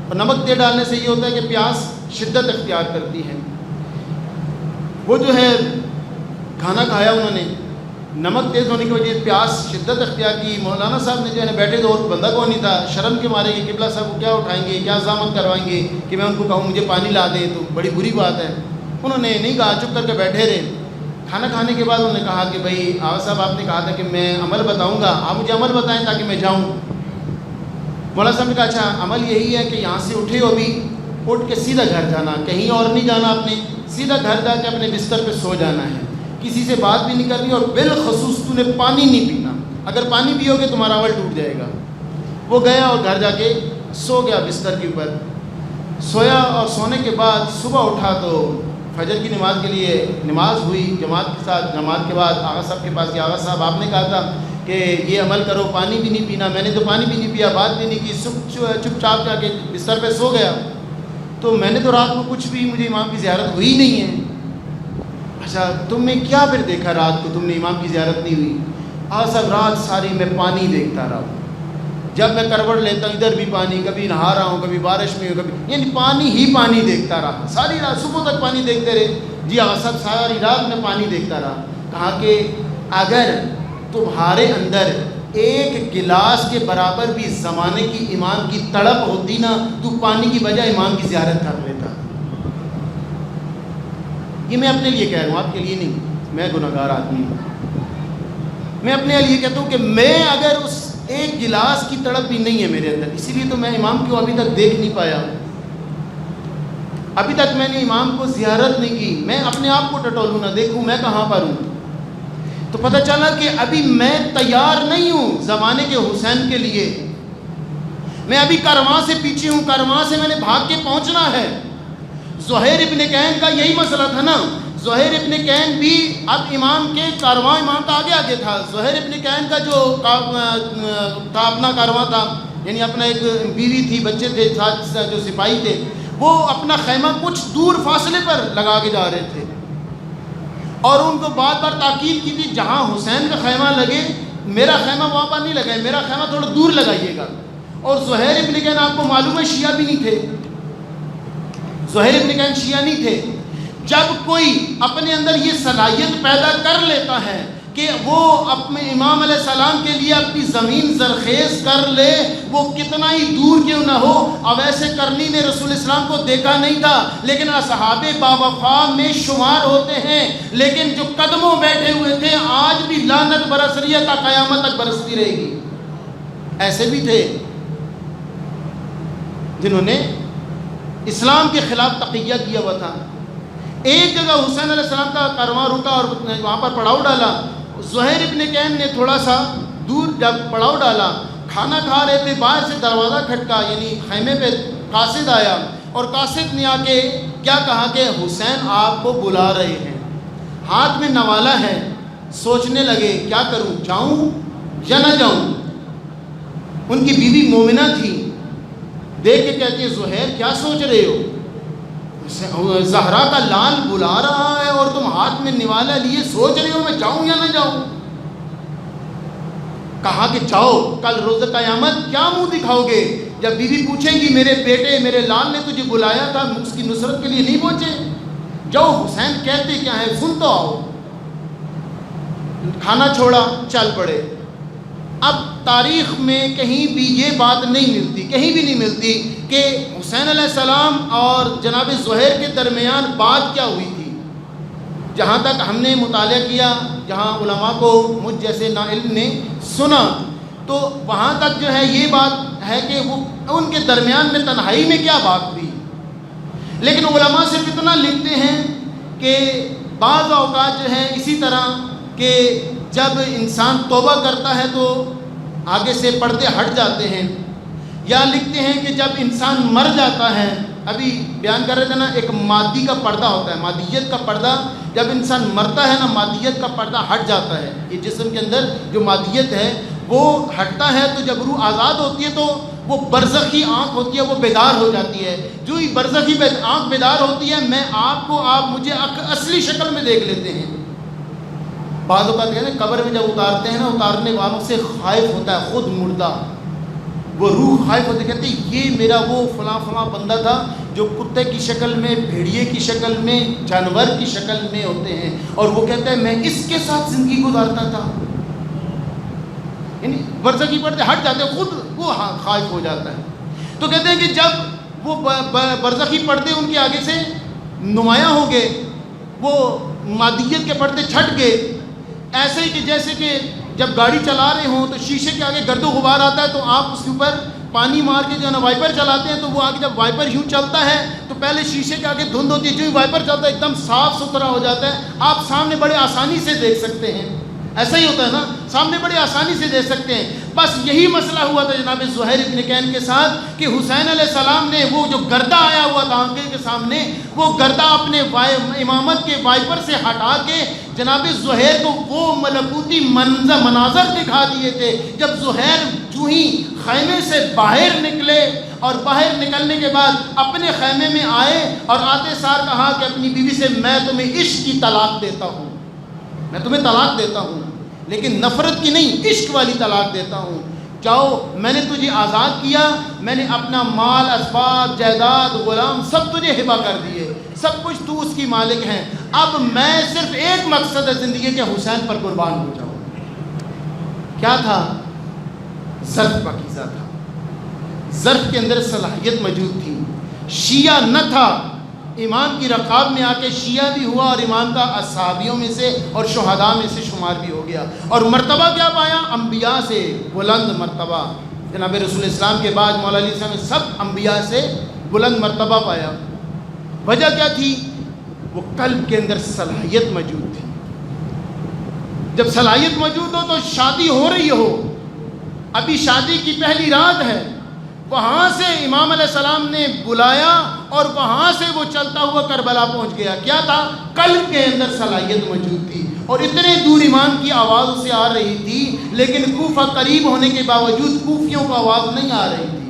A: اور نمک تیز ڈالنے سے یہ ہوتا ہے کہ پیاس شدت اختیار کرتی ہے۔ وہ جو ہے کھانا کھایا انہوں نے، نمک تیز ہونے کی وجہ سے پیاس شدت اختیار کی۔ مولانا صاحب نے جو ہے بیٹھے تو اور بندہ کو نہیں تھا، شرم کے مارے کہ قبلہ صاحب کو کیا اٹھائیں گے، کیا ضامن کروائیں گے کہ میں ان کو کہوں مجھے پانی لا دیں، تو بڑی بری بات ہے۔ انہوں نے نہیں کہا، چپ کر کے بیٹھے رہے۔ کھانا کھانے کے بعد انہوں نے کہا کہ بھائی آغا صاحب آپ نے کہا تھا کہ میں عمل بتاؤں گا، آپ مجھے عمل بتائیں تاکہ میں جاؤں۔ مولانا صاحب نے کہا اچھا عمل یہی ہے کہ یہاں سے اٹھے ہو بھی، اٹھ کے سیدھا گھر جانا، کہیں اور نہیں جانا، آپ نے سیدھا گھر جا کے اپنے بستر پہ سو جانا ہے، کسی سے بات بھی نہیں کرنی، اور بالخصوص تو نے پانی نہیں پینا، اگر پانی پیو گے تمہارا عمل ٹوٹ جائے گا۔ وہ گیا اور گھر جا کے سو گیا بستر کے اوپر، سویا، اور سونے کے بعد صبح اٹھا تو فجر کی نماز کے لیے نماز ہوئی جماعت کے ساتھ۔ جماعت کے بعد آغا صاحب کے پاس گیا، آغا صاحب آپ نے کہا تھا کہ یہ عمل کرو، پانی بھی نہیں پینا، میں نے تو پانی بھی نہیں پیا، بات بھی نہیں کی، چپ چاپ جا کے بستر پہ سو گیا۔ تو میں نے تو رات کو کچھ بھی، مجھے امام کی زیارت ہوئی نہیں ہے۔ اچھا تم نے کیا پھر دیکھا رات کو، تم نے امام کی زیارت نہیں ہوئی؟ آغا صاحب رات ساری میں پانی دیکھتا رہا، جب میں کروٹ لیتا ہوں ادھر بھی پانی، کبھی نہا رہا ہوں، کبھی بارش میں، کبھی یعنی پانی ہی پانی دیکھتا رہا، ساری رات صبح تک پانی دیکھتے رہے۔ جی آغا صاحب ساری رات میں پانی دیکھتا رہا۔ کہا کہ اگر تمہارے اندر ایک گلاس کے برابر بھی زمانے کی امام کی تڑپ ہوتی نا، تو پانی کی بجائے امام کی زیارت کر لیتا۔ یہ میں اپنے لیے کہہ رہا ہوں، آپ کے لیے نہیں، میں گناہگار آدمی ہوں۔ میں اپنے لیے کہتا ہوں کہ میں اگر اس ایک گلاس کی تڑپ بھی نہیں ہے میرے اندر، اسی لیے تو میں امام کو ابھی تک دیکھ نہیں پایا، ابھی تک میں نے امام کو زیارت نہیں کی۔ میں اپنے آپ کو ٹٹولوں نہ دیکھوں میں کہاں پر ہوں، تو پتہ چلا کہ ابھی میں تیار نہیں ہوں زمانے کے حسین کے لیے، میں ابھی کارواں سے پیچھے ہوں، کارواں سے میں نے بھاگ کے پہنچنا ہے۔ زہیر ابن کین کا یہی مسئلہ تھا نا، زہیر ابن کین بھی اب امام کے کارواں، امام کا آگے آگے تھا۔ زہیر ابن کین کا جو تھا اپنا کارواں تھا، یعنی اپنا ایک بیوی تھی، بچے تھے، ساتھ جو سپاہی تھے، وہ اپنا خیمہ کچھ دور فاصلے پر لگا کے جا رہے تھے، اور ان کو بار بار تاکید کی تھی جہاں حسین کا خیمہ لگے میرا خیمہ وہاں پر نہیں لگائے، میرا خیمہ تھوڑا دور لگائیے گا۔ اور زہیر ابن کین آپ کو معلوم ہے شیعہ بھی نہیں تھے، زہیر ابن کین شیعہ نہیں تھے۔ جب کوئی اپنے اندر یہ صلاحیت پیدا کر لیتا ہے کہ وہ اپنے امام علیہ السلام کے لیے اپنی زمین زرخیز کر لے، وہ کتنا ہی دور کیوں نہ ہو۔ اب ایسے کرنی نے رسول اسلام کو دیکھا نہیں تھا، لیکن اصحاب باوفا میں شمار ہوتے ہیں، لیکن جو قدموں بیٹھے ہوئے تھے آج بھی لعنت برس رہی ہے، تا قیامت تک برستی رہے گی۔ ایسے بھی تھے جنہوں نے اسلام کے خلاف تقیہ کیا ہوا تھا۔ ایک جگہ حسین علیہ السلام کا کارواں رکا اور وہاں پر پڑاؤ ڈالا، زہیر ابن کین نے تھوڑا سا دور جب پڑاؤ ڈالا، کھانا کھا رہے تھے، باہر سے دروازہ کھٹکا، یعنی خیمے پہ قاصد آیا، اور قاصد نے آ کے کیا کہا کہ حسین آپ کو بلا رہے ہیں، ہاتھ میں نوالا ہے۔ سوچنے لگے کیا کروں، جاؤں یا نہ جاؤں۔ ان کی بیوی مومنہ تھی، دیکھ کے کہتی ہے زہیر کیا سوچ رہے ہو، زہرا کا لال بلا رہا ہے اور تم ہاتھ میں نوالا لیے سوچ رہے ہو میں جاؤں یا نہ جاؤں۔ کہا کہ جاؤ، کل روز قیامت کیا منہ دکھاؤ گے جب بیوی پوچھیں گی میرے بیٹے میرے لال نے تجھے بلایا تھا، اس کی نصرت کے لیے نہیں پہنچے؟ جاؤ، حسین کہتے کیا ہے سن تو آؤ۔ کھانا چھوڑا، چل پڑے۔ اب تاریخ میں کہیں بھی یہ بات نہیں ملتی، کہیں بھی نہیں ملتی کہ حسین علیہ السلام اور جناب زہیر کے درمیان بات کیا ہوئی تھی۔ جہاں تک ہم نے مطالعہ کیا، جہاں علماء کو مجھ جیسے ناعلم نے سنا، تو وہاں تک جو ہے یہ بات ہے کہ وہ ان کے درمیان میں تنہائی میں کیا بات ہوئی۔ لیکن علماء صرف اتنا لکھتے ہیں کہ بعض اوقات جو ہے اسی طرح کہ جب انسان توبہ کرتا ہے تو آگے سے پردے ہٹ جاتے ہیں، یا لکھتے ہیں کہ جب انسان مر جاتا ہے، ابھی بیان کر رہے تھے نا، ایک مادی کا پردہ ہوتا ہے، مادیت کا پردہ، جب انسان مرتا ہے نا مادیت کا پردہ ہٹ جاتا ہے، یہ جسم کے اندر جو مادیت ہے وہ ہٹتا ہے تو جب روح آزاد ہوتی ہے تو وہ برزخی آنکھ ہوتی ہے وہ بیدار ہو جاتی ہے. جو ہی برزخی آنکھ بیدار ہوتی ہے میں آپ کو آپ مجھے اصلی شکل میں دیکھ لیتے ہیں. بعض اوقات کہتے ہیں قبر میں جب اتارتے ہیں نا اتارنے والوں سے خائف ہوتا ہے خود مردہ, وہ روح خائف ہوتے کہتے ہیں یہ میرا وہ فلاں فلاں بندہ تھا جو کتے کی شکل میں, بھیڑیے کی شکل میں, جانور کی شکل میں ہوتے ہیں, اور وہ کہتا ہے میں اس کے ساتھ زندگی گزارتا تھا. یعنی برزخی پڑھتے ہٹ جاتے ہیں خود وہ خائف ہو جاتا ہے. تو کہتے ہیں کہ جب وہ برزخی پردے ان کے آگے سے نمایاں ہو گئے, وہ مادیت کے پردے چھٹ گئے, ایسے ہی کہ جیسے کہ جب گاڑی چلا رہے ہوں تو شیشے کے آگے گرد و غبار آتا ہے تو آپ اس کے اوپر پانی مار کے جو ہے نا وائپر چلاتے ہیں, تو وہ آگے جب وائپر یوں چلتا ہے تو پہلے شیشے کے آگے دھند ہوتی ہے, جو ہی وائپر چلتا ہے ایک دم صاف ستھرا ہو جاتا ہے, آپ سامنے بڑے آسانی سے دیکھ سکتے ہیں. ایسا ہی ہوتا ہے نا, سامنے بڑے آسانی سے دیکھ سکتے ہیں. بس یہی مسئلہ ہوا تھا جناب زہیر ابن کین کے ساتھ کہ حسین علیہ السلام نے وہ جو گردہ آیا ہوا تھا آنکھیں کے سامنے, وہ گردہ اپنے امامت کے وائپر سے ہٹا کے جناب زہیر کو وہ ملکوتی مناظر دکھا دیے تھے. جب زہیر جو ہی خیمے سے باہر نکلے اور باہر نکلنے کے بعد اپنے خیمے میں آئے اور آتے سار کہا کہ اپنی بیوی سے میں تمہیں عشق کی طلاق دیتا ہوں, میں تمہیں طلاق دیتا ہوں, لیکن نفرت کی نہیں, عشق والی طلاق دیتا ہوں. جاؤ میں نے تجھے آزاد کیا, میں نے اپنا مال اسباب جائیداد غلام سب تجھے ہبہ کر دیے, سب کچھ تو اس کی مالک ہیں. اب میں صرف ایک مقصد ہے زندگی کے حسین پر قربان ہو جاؤں. کیا تھا؟ ظرف پاکیزہ تھا, ظرف کے اندر صلاحیت موجود تھی. شیعہ نہ تھا, امام کی رقاب میں آ کے شیعہ بھی ہوا اور امام کا اصحابیوں میں سے اور شہداء میں سے شمار بھی ہو گیا. اور مرتبہ کیا پایا؟ انبیاء سے بلند مرتبہ. جناب رسول اسلام کے بعد مولا علی صاحب نے سب انبیاء سے بلند مرتبہ پایا. وجہ کیا تھی؟ وہ قلب کے اندر صلاحیت موجود تھی. جب صلاحیت موجود ہو تو شادی ہو رہی ہو, ابھی شادی کی پہلی رات ہے, وہاں سے امام علیہ السلام نے بلایا اور وہاں سے وہ چلتا ہوا کربلا پہنچ گیا. کیا تھا؟ قلب کے اندر صلاحیت موجود تھی. اور اتنے دور امام کی آواز اسے آ رہی تھی, لیکن کوفہ قریب ہونے کے باوجود کوفیوں کو آواز نہیں آ رہی تھی.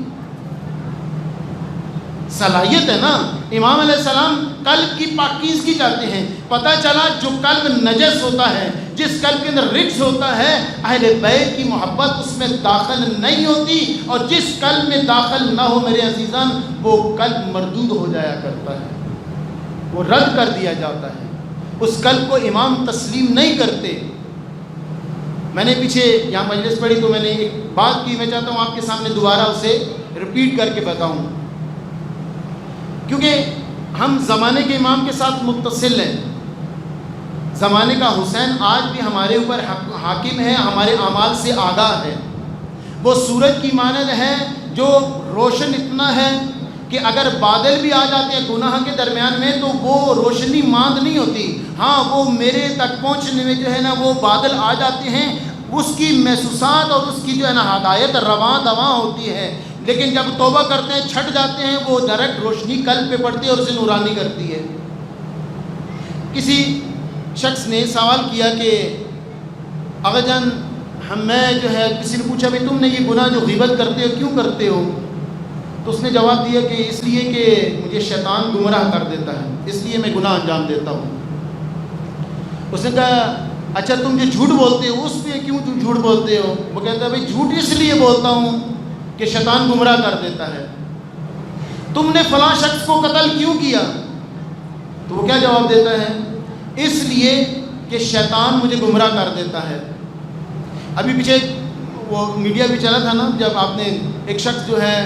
A: صلاحیت ہے نا. امام علیہ السلام قلب کی پاکیزگی چاہتے ہیں. پتہ چلا جو قلب نجس ہوتا ہے, جس قلب کے اندر رجس ہوتا ہے, اہل بیت کی محبت اس میں داخل نہیں ہوتی, اور جس قلب میں داخل نہ ہو میرے عزیزان وہ قلب مردود ہو جایا کرتا ہے, وہ رد کر دیا جاتا ہے. اس قلب کو امام تسلیم نہیں کرتے. میں نے پیچھے یہاں مجلس پڑھی تو میں نے ایک بات کی, میں چاہتا ہوں آپ کے سامنے دوبارہ اسے رپیٹ کر کے بتاؤں, کیونکہ ہم زمانے کے امام کے ساتھ متصل ہیں. زمانے کا حسین آج بھی ہمارے اوپر حاکم ہے, ہمارے اعمال سے آگاہ ہے. وہ سورج کی مانند ہے جو روشن اتنا ہے کہ اگر بادل بھی آ جاتے ہیں گناہ کے درمیان میں تو وہ روشنی ماند نہیں ہوتی. ہاں وہ میرے تک پہنچنے میں جو ہے نا وہ بادل آ جاتے ہیں, اس کی محسوسات اور اس کی جو ہے نا ہدایت رواں دواں ہوتی ہے, لیکن جب توبہ کرتے ہیں چھٹ جاتے ہیں وہ ڈائریکٹ روشنی قلب پہ پڑتی ہے اور اسے نورانی کرتی ہے. کسی شخص نے سوال کیا کہ آقا جان میں جو ہے, کسی نے پوچھا بھائی تم نے یہ گناہ جو غیبت کرتے ہو کیوں کرتے ہو؟ تو اس نے جواب دیا کہ اس لیے کہ مجھے شیطان گمراہ کر دیتا ہے, اس لیے میں گناہ انجام دیتا ہوں. اس نے کہا اچھا تم جو جھوٹ بولتے ہو اس پہ کیوں تم جھوٹ بولتے ہو؟ وہ کہتا ہے بھائی جھوٹ اس لیے بولتا ہوں کہ شیطان گمراہ کر دیتا ہے. تم نے فلاں شخص کو قتل کیوں کیا؟ تو وہ کیا جواب دیتا ہے؟ اس لیے کہ شیطان مجھے گمراہ کر دیتا ہے. ابھی پیچھے وہ میڈیا بھی چلا تھا نا, جب آپ نے ایک شخص جو ہے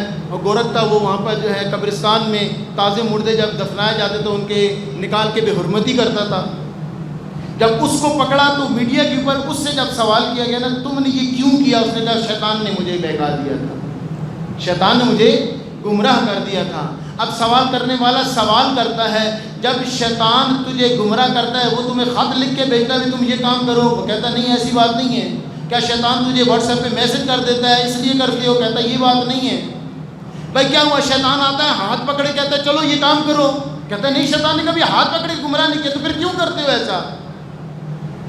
A: گورکھ تھا, وہ وہاں پر جو ہے قبرستان میں تازے مردے جب دفنائے جاتے تو ان کے نکال کے بے حرمتی کرتا تھا. جب اس کو پکڑا تو میڈیا کے اوپر اس سے جب سوال کیا گیا نا تم نے یہ کیوں کیا, اس نے کہا شیطان نے مجھے بہکا دیا تھا, شیطان نے مجھے گمراہ کر دیا تھا. اب سوال کرنے والا سوال کرتا ہے جب شیطان تجھے گمراہ کرتا ہے وہ تمہیں خط لکھ کے بھیجتا ہے تم یہ کام کرو؟ وہ کہتا نہیں ایسی بات نہیں ہے. کیا شیطان تجھے واٹس ایپ پہ میسج کر دیتا ہے اس لیے کرتے ہو؟ کہتا یہ بات نہیں ہے. بھائی کیا ہوا؟ شیطان آتا ہے ہاتھ پکڑے کہتا ہے چلو یہ کام کرو, کہتا ہے نہیں شیطان نے کبھی ہاتھ پکڑے گمراہ نہیں کیا, تو پھر کیوں کرتے ہو ایسا؟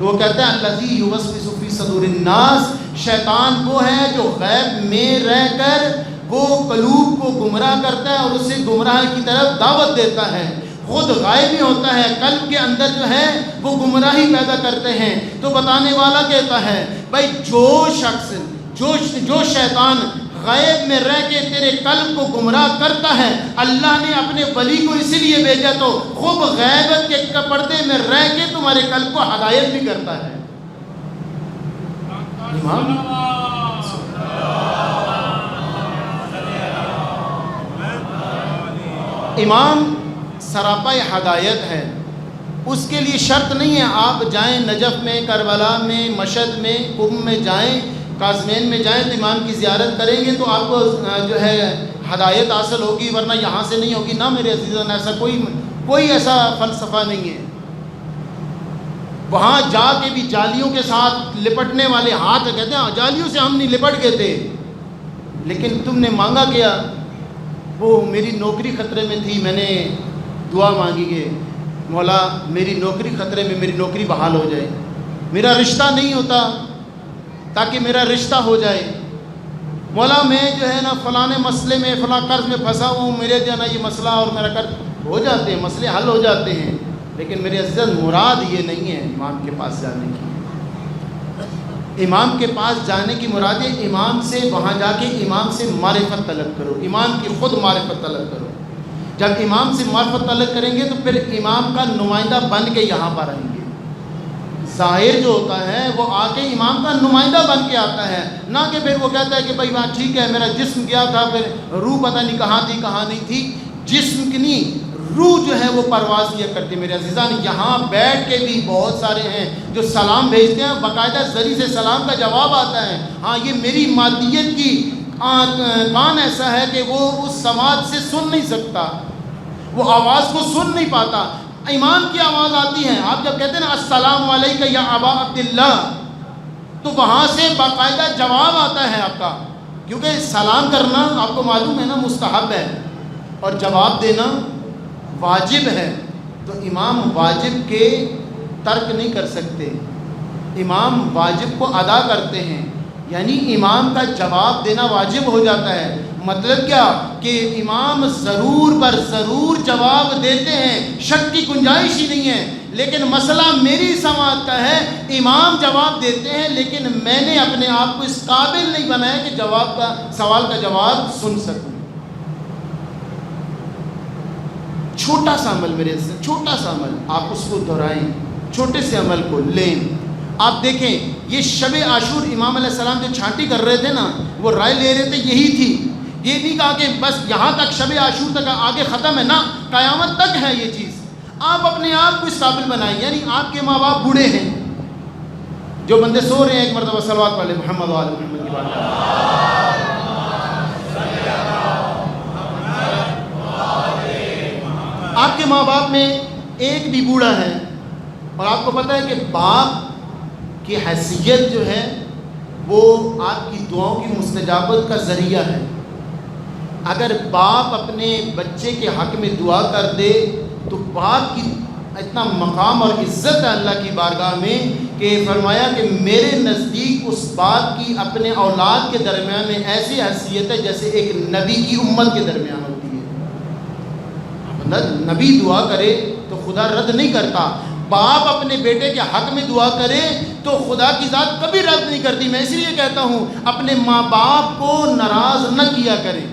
A: تو وہ کہتے ہیں الذی یوسوس فی صدور الناس، شیطان وہ ہے جو غیب میں رہ کر وہ قلوب کو گمراہ کرتا ہے اور اسے گمراہ کی طرف دعوت دیتا ہے. خود غائب ہی ہوتا ہے، قلب کے اندر جو ہے وہ گمراہی پیدا کرتے ہیں. تو بتانے والا کہتا ہے بھائی جو شخص جو شیطان غیب میں رہ کے تیرے قلب کو گمراہ کرتا ہے، اللہ نے اپنے ولی کو اسی لیے بھیجا تو خوب غیبت کے پردے میں رہ کے تمہارے قلب کو ہدایت بھی کرتا ہے. امام سراپا ہدایت ہے. اس کے لیے شرط نہیں ہے آپ جائیں نجف میں، کربلا میں، مشہد میں، قم میں جائیں، کاظمین میں جائیں تو امام کی زیارت کریں گے تو آپ کو جو ہے ہدایت حاصل ہوگی، ورنہ یہاں سے نہیں ہوگی. نہ میرے عزیزان، ایسا کوئی ایسا فلسفہ نہیں ہے. وہاں جا کے بھی جالیوں کے ساتھ لپٹنے والے ہاتھ کہتے ہیں جالیوں سے ہم نہیں لپٹ گئے تھے، لیکن تم نے مانگا کیا؟ وہ میری نوکری خطرے میں تھی، میں نے دعا مانگی کہ مولا میری نوکری خطرے میں، میری نوکری بحال ہو جائے. میرا رشتہ نہیں ہوتا تاکہ میرا رشتہ ہو جائے. مولا میں جو ہے نا فلاں مسئلے میں، فلاں قرض میں پھنسا ہوں، میرے جو ہے نا یہ مسئلہ اور میرا قرض ہو جاتے ہیں، مسئلے حل ہو جاتے ہیں. لیکن میرے عزیز مراد یہ نہیں ہے امام کے پاس جانے کی. امام کے پاس جانے کی مراد ہے امام سے وہاں جا کے امام سے معرفت طلب کرو، امام کی خود معرفت طلب کرو. جب امام سے معرفت طلب کریں گے تو پھر امام کا نمائندہ بن کے یہاں پر آئیں گے. ظاہر جو ہوتا ہے وہ آ کے امام کا نمائندہ بن کے آتا ہے، نہ کہ پھر وہ کہتا ہے کہ بھائی وہاں ٹھیک ہے میرا جسم گیا تھا، پھر روح پتہ نہیں کہاں تھی کہاں نہیں تھی. جسم کی نہیں، روح جو ہے وہ پرواز کیا کرتی. میرے عزیزان یہاں بیٹھ کے بھی بہت سارے ہیں جو سلام بھیجتے ہیں، باقاعدہ ذریعے سے سلام کا جواب آتا ہے. ہاں یہ میری مادیت کی کان ایسا ہے کہ وہ اس سماعت سے سن نہیں سکتا، وہ آواز کو سن نہیں پاتا. امام کی آواز آتی ہے. آپ جب کہتے ہیں نا السلام علیکم یا ابا عبداللہ، تو وہاں سے باقاعدہ جواب آتا ہے آپ کا، کیونکہ سلام کرنا آپ کو معلوم ہے نا مستحب ہے اور جواب دینا واجب ہے. تو امام واجب کے ترک نہیں کر سکتے، امام واجب کو ادا کرتے ہیں. یعنی امام کا جواب دینا واجب ہو جاتا ہے. مطلب کیا کہ امام ضرور پر ضرور جواب دیتے ہیں، شک کی گنجائش ہی نہیں ہے. لیکن مسئلہ میری سماعت کا ہے، امام جواب دیتے ہیں لیکن میں نے اپنے آپ کو اس قابل نہیں بنایا کہ سوال کا جواب سن سکوں. چھوٹا سا عمل میرے سے، چھوٹا سا عمل آپ اس کو دہرائیں، چھوٹے سے عمل کو لیں. آپ دیکھیں یہ شب عاشور امام علیہ السلام جو چھانٹی کر رہے تھے نا، وہ رائے لے رہے تھے، یہی تھی. یہ نہیں کہا کہ بس یہاں تک شب عاشور تک آگے ختم ہے، نا قیامت تک ہے یہ چیز. آپ اپنے آپ کو اس قابل بنائیں. یعنی آپ کے ماں باپ بوڑھے ہیں، جو بندے سو رہے ہیں ایک مرتبہ صلوات والے محمد و آل محمد کی بات کریں. آپ کے ماں باپ میں ایک بھی بوڑھا ہے اور آپ کو پتہ ہے کہ باپ کی حیثیت جو ہے وہ آپ کی دعاؤں کی مستجابت کا ذریعہ ہے. اگر باپ اپنے بچے کے حق میں دعا کر دے تو باپ کی اتنا مقام اور عزت ہے اللہ کی بارگاہ میں کہ فرمایا کہ میرے نزدیک اس باپ کی اپنے اولاد کے درمیان میں ایسی حیثیت ہے جیسے ایک نبی کی امت کے درمیان ہوتی ہے. نبی دعا کرے تو خدا رد نہیں کرتا، باپ اپنے بیٹے کے حق میں دعا کرے تو خدا کی ذات کبھی رد نہیں کرتی. میں اس لیے کہتا ہوں اپنے ماں باپ کو ناراض نہ کیا کریں،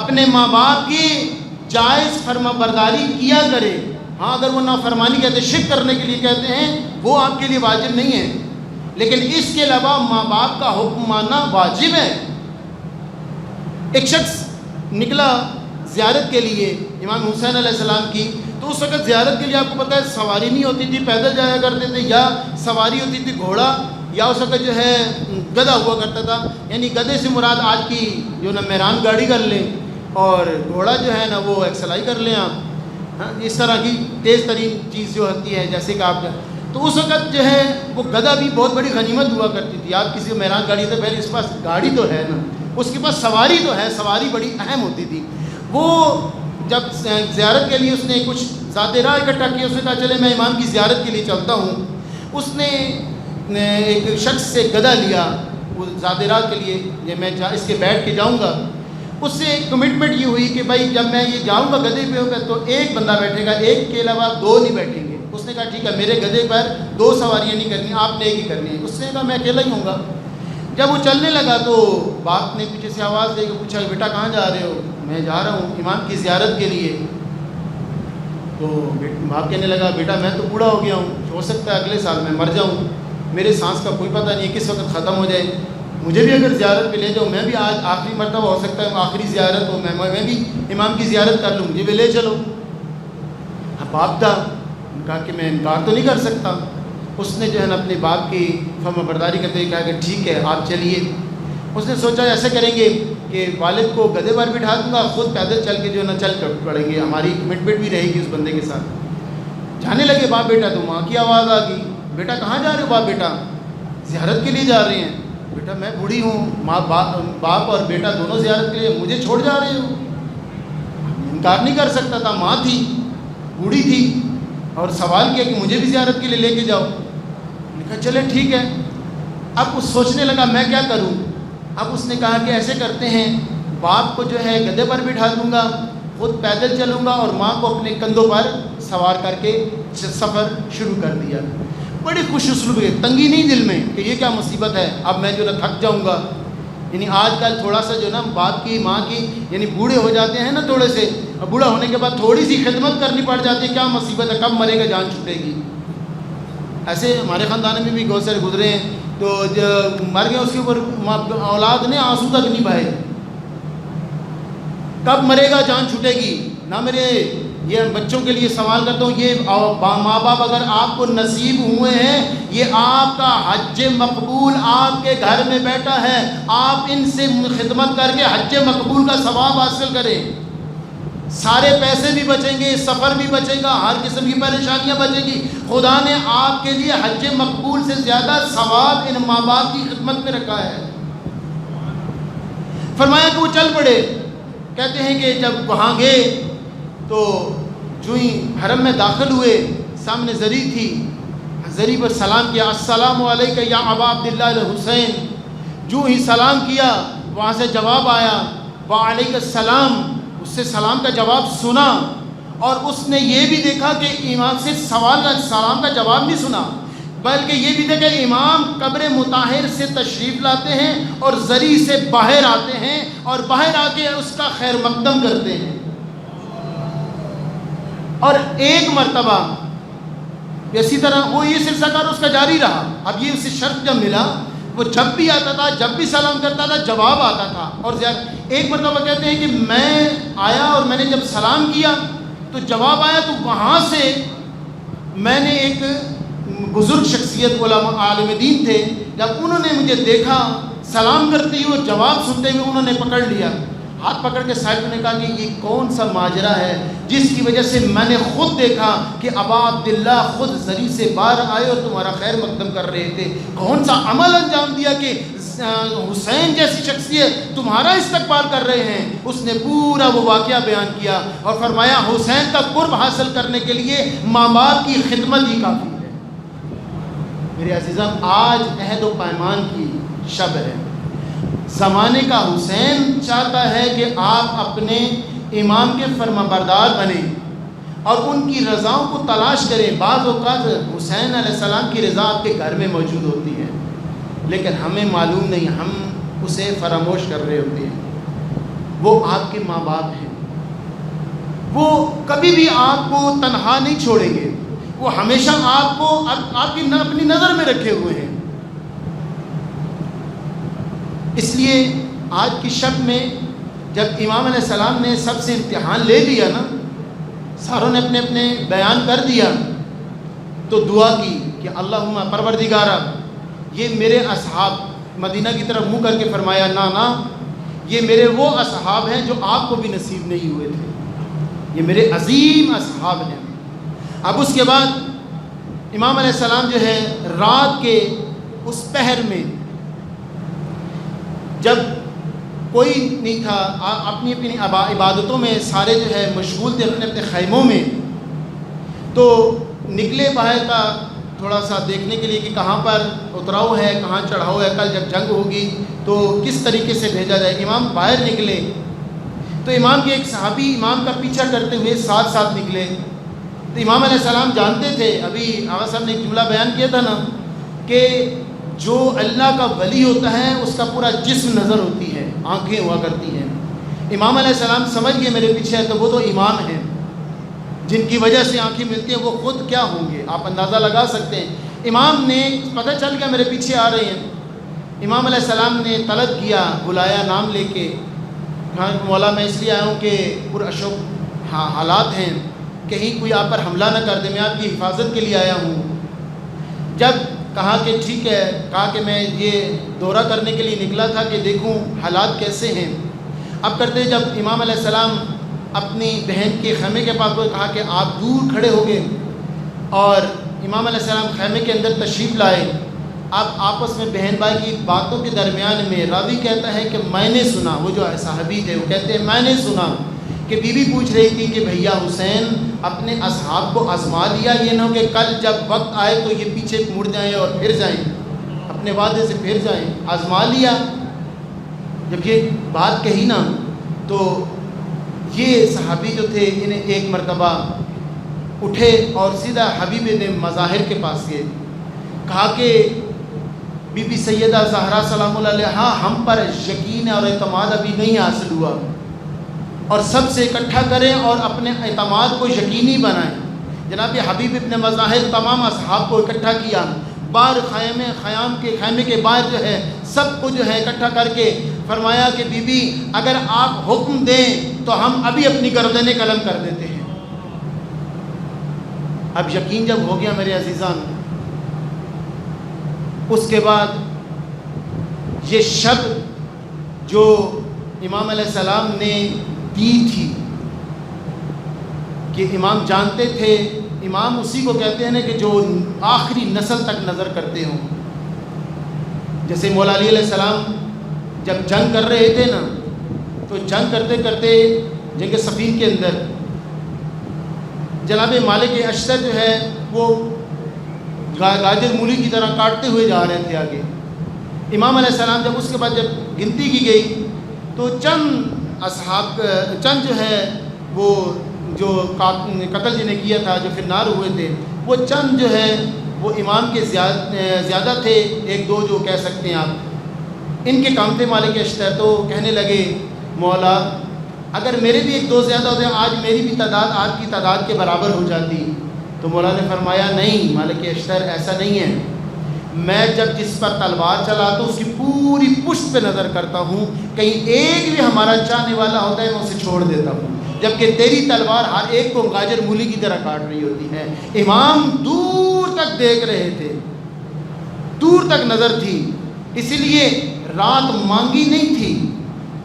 A: اپنے ماں باپ کی جائز فرما برداری کیا کرے. ہاں اگر وہ نافرمانی کہتے شرک کرنے کے لیے کہتے ہیں وہ آپ کے لیے واجب نہیں ہے، لیکن اس کے علاوہ ماں باپ کا حکم ماننا واجب ہے. ایک شخص نکلا زیارت کے لیے امام حسین علیہ السلام کی، تو اس وقت زیارت کے لیے آپ کو پتہ ہے سواری نہیں ہوتی تھی، پیدل جایا کرتے تھے، یا سواری ہوتی تھی گھوڑا، یا اس وقت جو ہے گدھا ہوا کرتا تھا. یعنی گدھے سے مراد آج کی جو نا میران گاڑی کر لیں اور گھوڑا جو ہے نا وہ ایکسلائی کر لیں آپ. ہاں اس طرح کی تیز ترین چیز جو ہوتی ہے جیسے کہ آپ تو اس وقت جو ہے وہ گدھا بھی بہت بڑی غنیمت ہوا کرتی تھی. آپ کسی کو میران گاڑی تو پہلے اس کے پاس گاڑی تو ہے نا، اس کے پاس سواری تو ہے، سواری بڑی اہم ہوتی تھی. وہ جب زیارت کے لیے اس نے کچھ ذات راہ اکٹھا کیا، اس نے کہا چلے میں امام کی زیارت کے لیے چلتا ہوں. اس نے ایک شخص سے گدھا لیا وہ زادرہ کے لیے، یہ میں اس کے بیٹھ کے جاؤں گا۔ اس سے کمٹمنٹ یہ ہوئی کہ بھائی جب میں یہ جاؤں گا گدھے پہ ہوگا تو ایک بندہ بیٹھے گا، ایک کے علاوہ دو نہیں بیٹھیں گے۔ اس نے کہا ٹھیک ہے، میرے گدھے پر دو سواریاں نہیں کرنی، آپ نے ایک ہی کرنی ہے۔ اس نے کہا میں اکیلا ہی ہوں گا۔ جب وہ چلنے لگا تو باپ نے پیچھے سے آواز دے کے پوچھا بیٹا کہاں جا رہے ہو؟ میں جا رہا ہوں امام کی زیارت کے لیے۔ تو باپ کہنے لگا بیٹا میں تو بوڑھا ہو گیا ہوں، ہو سکتا ہے اگلے سال میں مر جاؤں، میرے سانس کا کوئی پتہ نہیں کس وقت ختم ہو جائے، مجھے بھی اگر زیارت پہ لے جاؤ، میں بھی آج آخری مرتبہ ہو سکتا ہے آخری زیارت ہو، میں بھی امام کی زیارت کر لوں، مجھے بھی لے چلو۔ اب باپ تھا، کہا کہ میں انکار تو نہیں کر سکتا۔ اس نے جو ہے نا اپنے باپ کی فرما برداری کرتے ہوئے کہا کہ ٹھیک ہے آپ چلیے۔ اس نے سوچا ایسے کریں گے کہ والد کو گدھے پر بٹھا دوں گا، خود پیدل چل کے جو ہے نا چل کر پڑیں گے، ہماری کمٹمنٹ بھی رہے گی اس بندے کے ساتھ۔ جانے لگے باپ بیٹا، تو ماں کی آواز آ گئی بیٹا کہاں جا رہے ہو؟ باپ بیٹا زیارت کے لیے جا رہے ہیں۔ بیٹا میں بوڑھی ہوں، ماں باپ اور بیٹا دونوں زیارت کے لیے، مجھے چھوڑ جا رہے ہو؟ انکار نہیں کر سکتا تھا، ماں تھی بوڑھی تھی اور سوال کیا کہ مجھے بھی زیارت کے لیے لے کے جاؤ۔ نے کہا چلے ٹھیک ہے۔ اب اس سوچنے لگا میں کیا کروں۔ اب اس نے کہا کہ ایسے کرتے ہیں، باپ کو جو ہے گدھے پر بٹھا دوں گا، خود پیدل چلوں گا اور ماں کو اپنے کندھوں پر سوار کر کے سفر شروع کر دیا۔ بڑی خوش اسلوب ہے، تنگی نہیں دل میں کہ یہ کیا مصیبت ہے، اب میں جو ہے تھک جاؤں گا۔ یعنی آج کل تھوڑا سا جو نا باپ کی ماں کی یعنی بوڑھے ہو جاتے ہیں نا تھوڑے سے، اب بوڑھا ہونے کے بعد تھوڑی سی خدمت کرنی پڑ جاتی ہے، کیا مصیبت ہے، کب مرے گا جان چھوٹے گی۔ ایسے ہمارے خاندان میں بھی بہت سارے گزرے ہیں، تو جب مر گئے اس کے اوپر اولاد نے آنسو تک نہیں بہائے، کب مرے گا جان چھوٹے گی۔ نہ میرے یہ بچوں کے لیے سوال کرتا ہوں، یہ ماں باپ اگر آپ کو نصیب ہوئے ہیں، یہ آپ کا حج مقبول آپ کے گھر میں بیٹھا ہے، آپ ان سے خدمت کر کے حج مقبول کا ثواب حاصل کریں۔ سارے پیسے بھی بچیں گے، سفر بھی بچے گا، ہر قسم کی پریشانیاں بچیں گی۔ خدا نے آپ کے لیے حج مقبول سے زیادہ ثواب ان ماں باپ کی خدمت میں رکھا ہے۔ فرمایا کہ وہ چل پڑے۔ کہتے ہیں کہ جب وہاں گئے تو جو ہی حرم میں داخل ہوئے، سامنے زری تھی، زری پر سلام کیا، السلام علیکہ یا ابا عبداللہ الحسین۔ جو ہی سلام کیا وہاں سے جواب آیا وعلیکم السلام، اس سے سلام کا جواب سنا، اور اس نے یہ بھی دیکھا کہ امام سے سلام کا جواب نہیں سنا، بلکہ یہ بھی دیکھا کہ امام قبر مطہر سے تشریف لاتے ہیں اور زری سے باہر آتے ہیں اور باہر آ کے اس کا خیر مقدم کرتے ہیں۔ اور ایک مرتبہ اسی طرح وہ یہ سلسلہ کار اس کا جاری رہا۔ اب یہ اسے شرط جب ملا، وہ جب بھی آتا تھا، جب بھی سلام کرتا تھا، جواب آتا تھا۔ اور ایک مرتبہ کہتے ہیں کہ میں آیا اور میں نے جب سلام کیا تو جواب آیا، تو وہاں سے میں نے ایک بزرگ شخصیت علماء عالم دین تھے، جب انہوں نے مجھے دیکھا سلام کرتے ہوئے جواب سنتے ہوئے، انہوں نے پکڑ لیا، ہاتھ پکڑ کے سائڈ میں نے کہا کہ یہ کون سا ماجرا ہے جس کی وجہ سے میں نے خود دیکھا کہ ابا عبداللہ خود زری سے باہر آئے اور تمہارا خیر مقدم کر رہے تھے، کون سا عمل انجام دیا کہ حسین جیسی شخصیت تمہارا استقبال کر رہے ہیں۔ اس نے پورا وہ واقعہ بیان کیا اور فرمایا حسین کا قرب حاصل کرنے کے لیے ماں باپ کی خدمت ہی کافی ہے۔ میرے عزیزاں، آج عہد و پیمان کی شب ہے، زمانے کا حسین چاہتا ہے کہ آپ اپنے امام کے فرما بردار بنیں اور ان کی رضاؤں کو تلاش کریں۔ بعض اوقات حسین علیہ السلام کی رضا آپ کے گھر میں موجود ہوتی ہے، لیکن ہمیں معلوم نہیں، ہم اسے فراموش کر رہے ہوتے ہیں۔ وہ آپ کے ماں باپ ہیں، وہ کبھی بھی آپ کو تنہا نہیں چھوڑیں گے، وہ ہمیشہ آپ کو آپ کی اپنی نظر میں رکھے ہوئے ہیں۔ اس لیے آج کی شب میں جب امام علیہ السلام نے سب سے امتحان لے لیا نا، ساروں نے اپنے اپنے بیان کر دیا، تو دعا کی کہ اللہم پروردگارا، یہ میرے اصحاب، مدینہ کی طرف منہ کر کے فرمایا نا یہ میرے وہ اصحاب ہیں جو آپ کو بھی نصیب نہیں ہوئے تھے، یہ میرے عظیم اصحاب ہیں۔ اب اس کے بعد امام علیہ السلام جو ہے رات کے اس پہر میں، جب کوئی نہیں تھا، اپنی اپنی عبادتوں میں سارے جو ہے مشغول تھے اپنے اپنے خیموں میں، تو نکلے باہر کا تھوڑا سا دیکھنے کے لیے کہ کہاں پر اتراؤ ہے، کہاں چڑھاؤ ہے، کل جب جنگ ہوگی تو کس طریقے سے بھیجا جائے۔ امام باہر نکلے تو امام کے ایک صحابی امام کا پیچھا کرتے ہوئے ساتھ ساتھ نکلے۔ تو امام علیہ السلام جانتے تھے، ابھی آغا صاحب نے ایک جملہ بیان کیا تھا نا کہ جو اللہ کا ولی ہوتا ہے اس کا پورا جسم نظر ہوتی ہے، آنکھیں ہوا کرتی ہیں۔ امام علیہ السلام سمجھ گئے میرے پیچھے ہے تو وہ تو امام ہیں، جن کی وجہ سے آنکھیں ملتی ہیں، وہ خود کیا ہوں گے آپ اندازہ لگا سکتے ہیں۔ امام نے پتہ چل گیا میرے پیچھے آ رہے ہیں، امام علیہ السلام نے طلب کیا، بلایا نام لے کے، کہا مولا میں اس لیے آیا ہوں کہ پراشوب حالات ہیں، کہیں کوئی آپ پر حملہ نہ کر دے، میں آپ کی حفاظت کے لیے آیا ہوں۔ جب کہا کہ ٹھیک ہے، کہا کہ میں یہ دورہ کرنے کے لیے نکلا تھا کہ دیکھوں حالات کیسے ہیں۔ اب کرتے جب امام علیہ السلام اپنی بہن کے خیمے کے پاس ہوئے، کہا کہ آپ دور کھڑے ہو گئے اور امام علیہ السلام خیمے کے اندر تشریف لائے۔ اب آپس میں بہن بھائی کی باتوں کے درمیان میں راوی کہتا ہے کہ میں نے سنا، وہ جو صحابی تھے وہ کہتے ہیں میں نے سنا کہ بی بی پوچھ رہی تھی کہ بھیا حسین اپنے اصحاب کو آزما لیا، یہ نہ ہو کہ کل جب وقت آئے تو یہ پیچھے مڑ جائیں اور پھر جائیں، اپنے وعدے سے پھر جائیں، آزما لیا۔ جب یہ بات کہی نا تو یہ صحابی جو تھے انہیں ایک مرتبہ اٹھے اور سیدھا حبیب نے مظاہر کے پاس گئے، کہا کہ بی بی سیدہ زہرا سلام اللہ علیہا ہم پر یقین اور اعتماد ابھی نہیں حاصل ہوا، اور سب سے اکٹھا کریں اور اپنے اعتماد کو یقینی بنائیں۔ جناب حبیب ابن مظاہر تمام اصحاب کو اکٹھا کیا، باہر خیمے کے باہر جو ہے سب کو جو ہے اکٹھا کر کے فرمایا کہ بی بی اگر آپ حکم دیں تو ہم ابھی اپنی گردنیں قلم کر دیتے ہیں۔ اب یقین جب ہو گیا میرے عزیزان، اس کے بعد یہ شب جو امام علیہ السلام نے دی تھی کہ امام جانتے تھے، امام اسی کو کہتے ہیں کہ جو آخری نسل تک نظر کرتے ہوں۔ جیسے مولا علی علیہ السلام جب جنگ کر رہے تھے نا تو جنگ کرتے کرتے جنگ صفین کے اندر جناب مالک اشتر جو ہے وہ گاجر مولی کی طرح کاٹتے ہوئے جا رہے تھے آگے۔ امام علیہ السلام جب اس کے بعد جب گنتی کی گئی تو چند اصحاب جو ہے وہ جو قتل جنہیں کیا تھا جو پھر نار ہوئے تھے، وہ چند جو ہے وہ امام کے زیادہ تھے، ایک دو جو کہہ سکتے ہیں آپ، ان کے کام تھے مالک اشتر۔ تو کہنے لگے مولا اگر میرے بھی ایک دو زیادہ ہوتے آج میری بھی تعداد آج کی تعداد کے برابر ہو جاتی۔ تو مولا نے فرمایا نہیں مالک اشتر ایسا نہیں ہے، میں جب جس پر تلوار چلاتا ہوں اس کی پوری پشت پہ نظر کرتا ہوں، کہیں ایک بھی ہمارا چاہنے والا ہوتا ہے میں اسے چھوڑ دیتا ہوں، جبکہ تیری تلوار ہر ایک کو گاجر مولی کی طرح کاٹ رہی ہوتی ہے۔ امام دور تک دیکھ رہے تھے، دور تک نظر تھی، اسی لیے رات مانگی نہیں تھی،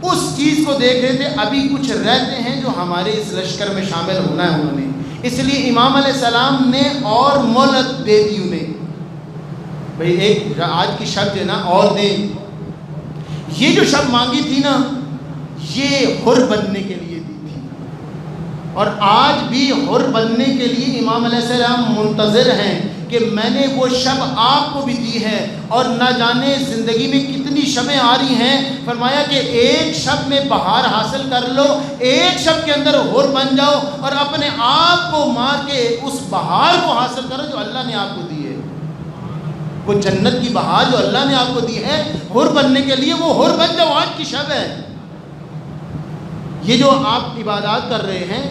A: اس چیز کو دیکھ رہے تھے ابھی کچھ رہتے ہیں جو ہمارے اس لشکر میں شامل ہونا ہے انہوں نے، اس لیے امام علیہ السلام نے اور مہلت دے دی انہیں، بھئی ایک آج کی شب جو نا اور دیں۔ یہ جو شب مانگی تھی نا یہ حر بننے کے لیے دی تھی، اور آج بھی حر بننے کے لیے امام علیہ السلام منتظر ہیں کہ میں نے وہ شب آپ کو بھی دی ہے، اور نہ جانے زندگی میں کتنی شبیں آ رہی ہیں۔ فرمایا کہ ایک شب میں بہار حاصل کر لو، ایک شب کے اندر حر بن جاؤ اور اپنے آپ کو مار کے اس بہار کو حاصل کرو جو اللہ نے آپ کو دی ہے، وہ جنت کی بہار جو اللہ نے آپ کو دی ہے، حر بننے کے لیے وہ حر بن جاؤ، آج کی شب ہے۔ یہ جو آپ عبادات کر رہے ہیں،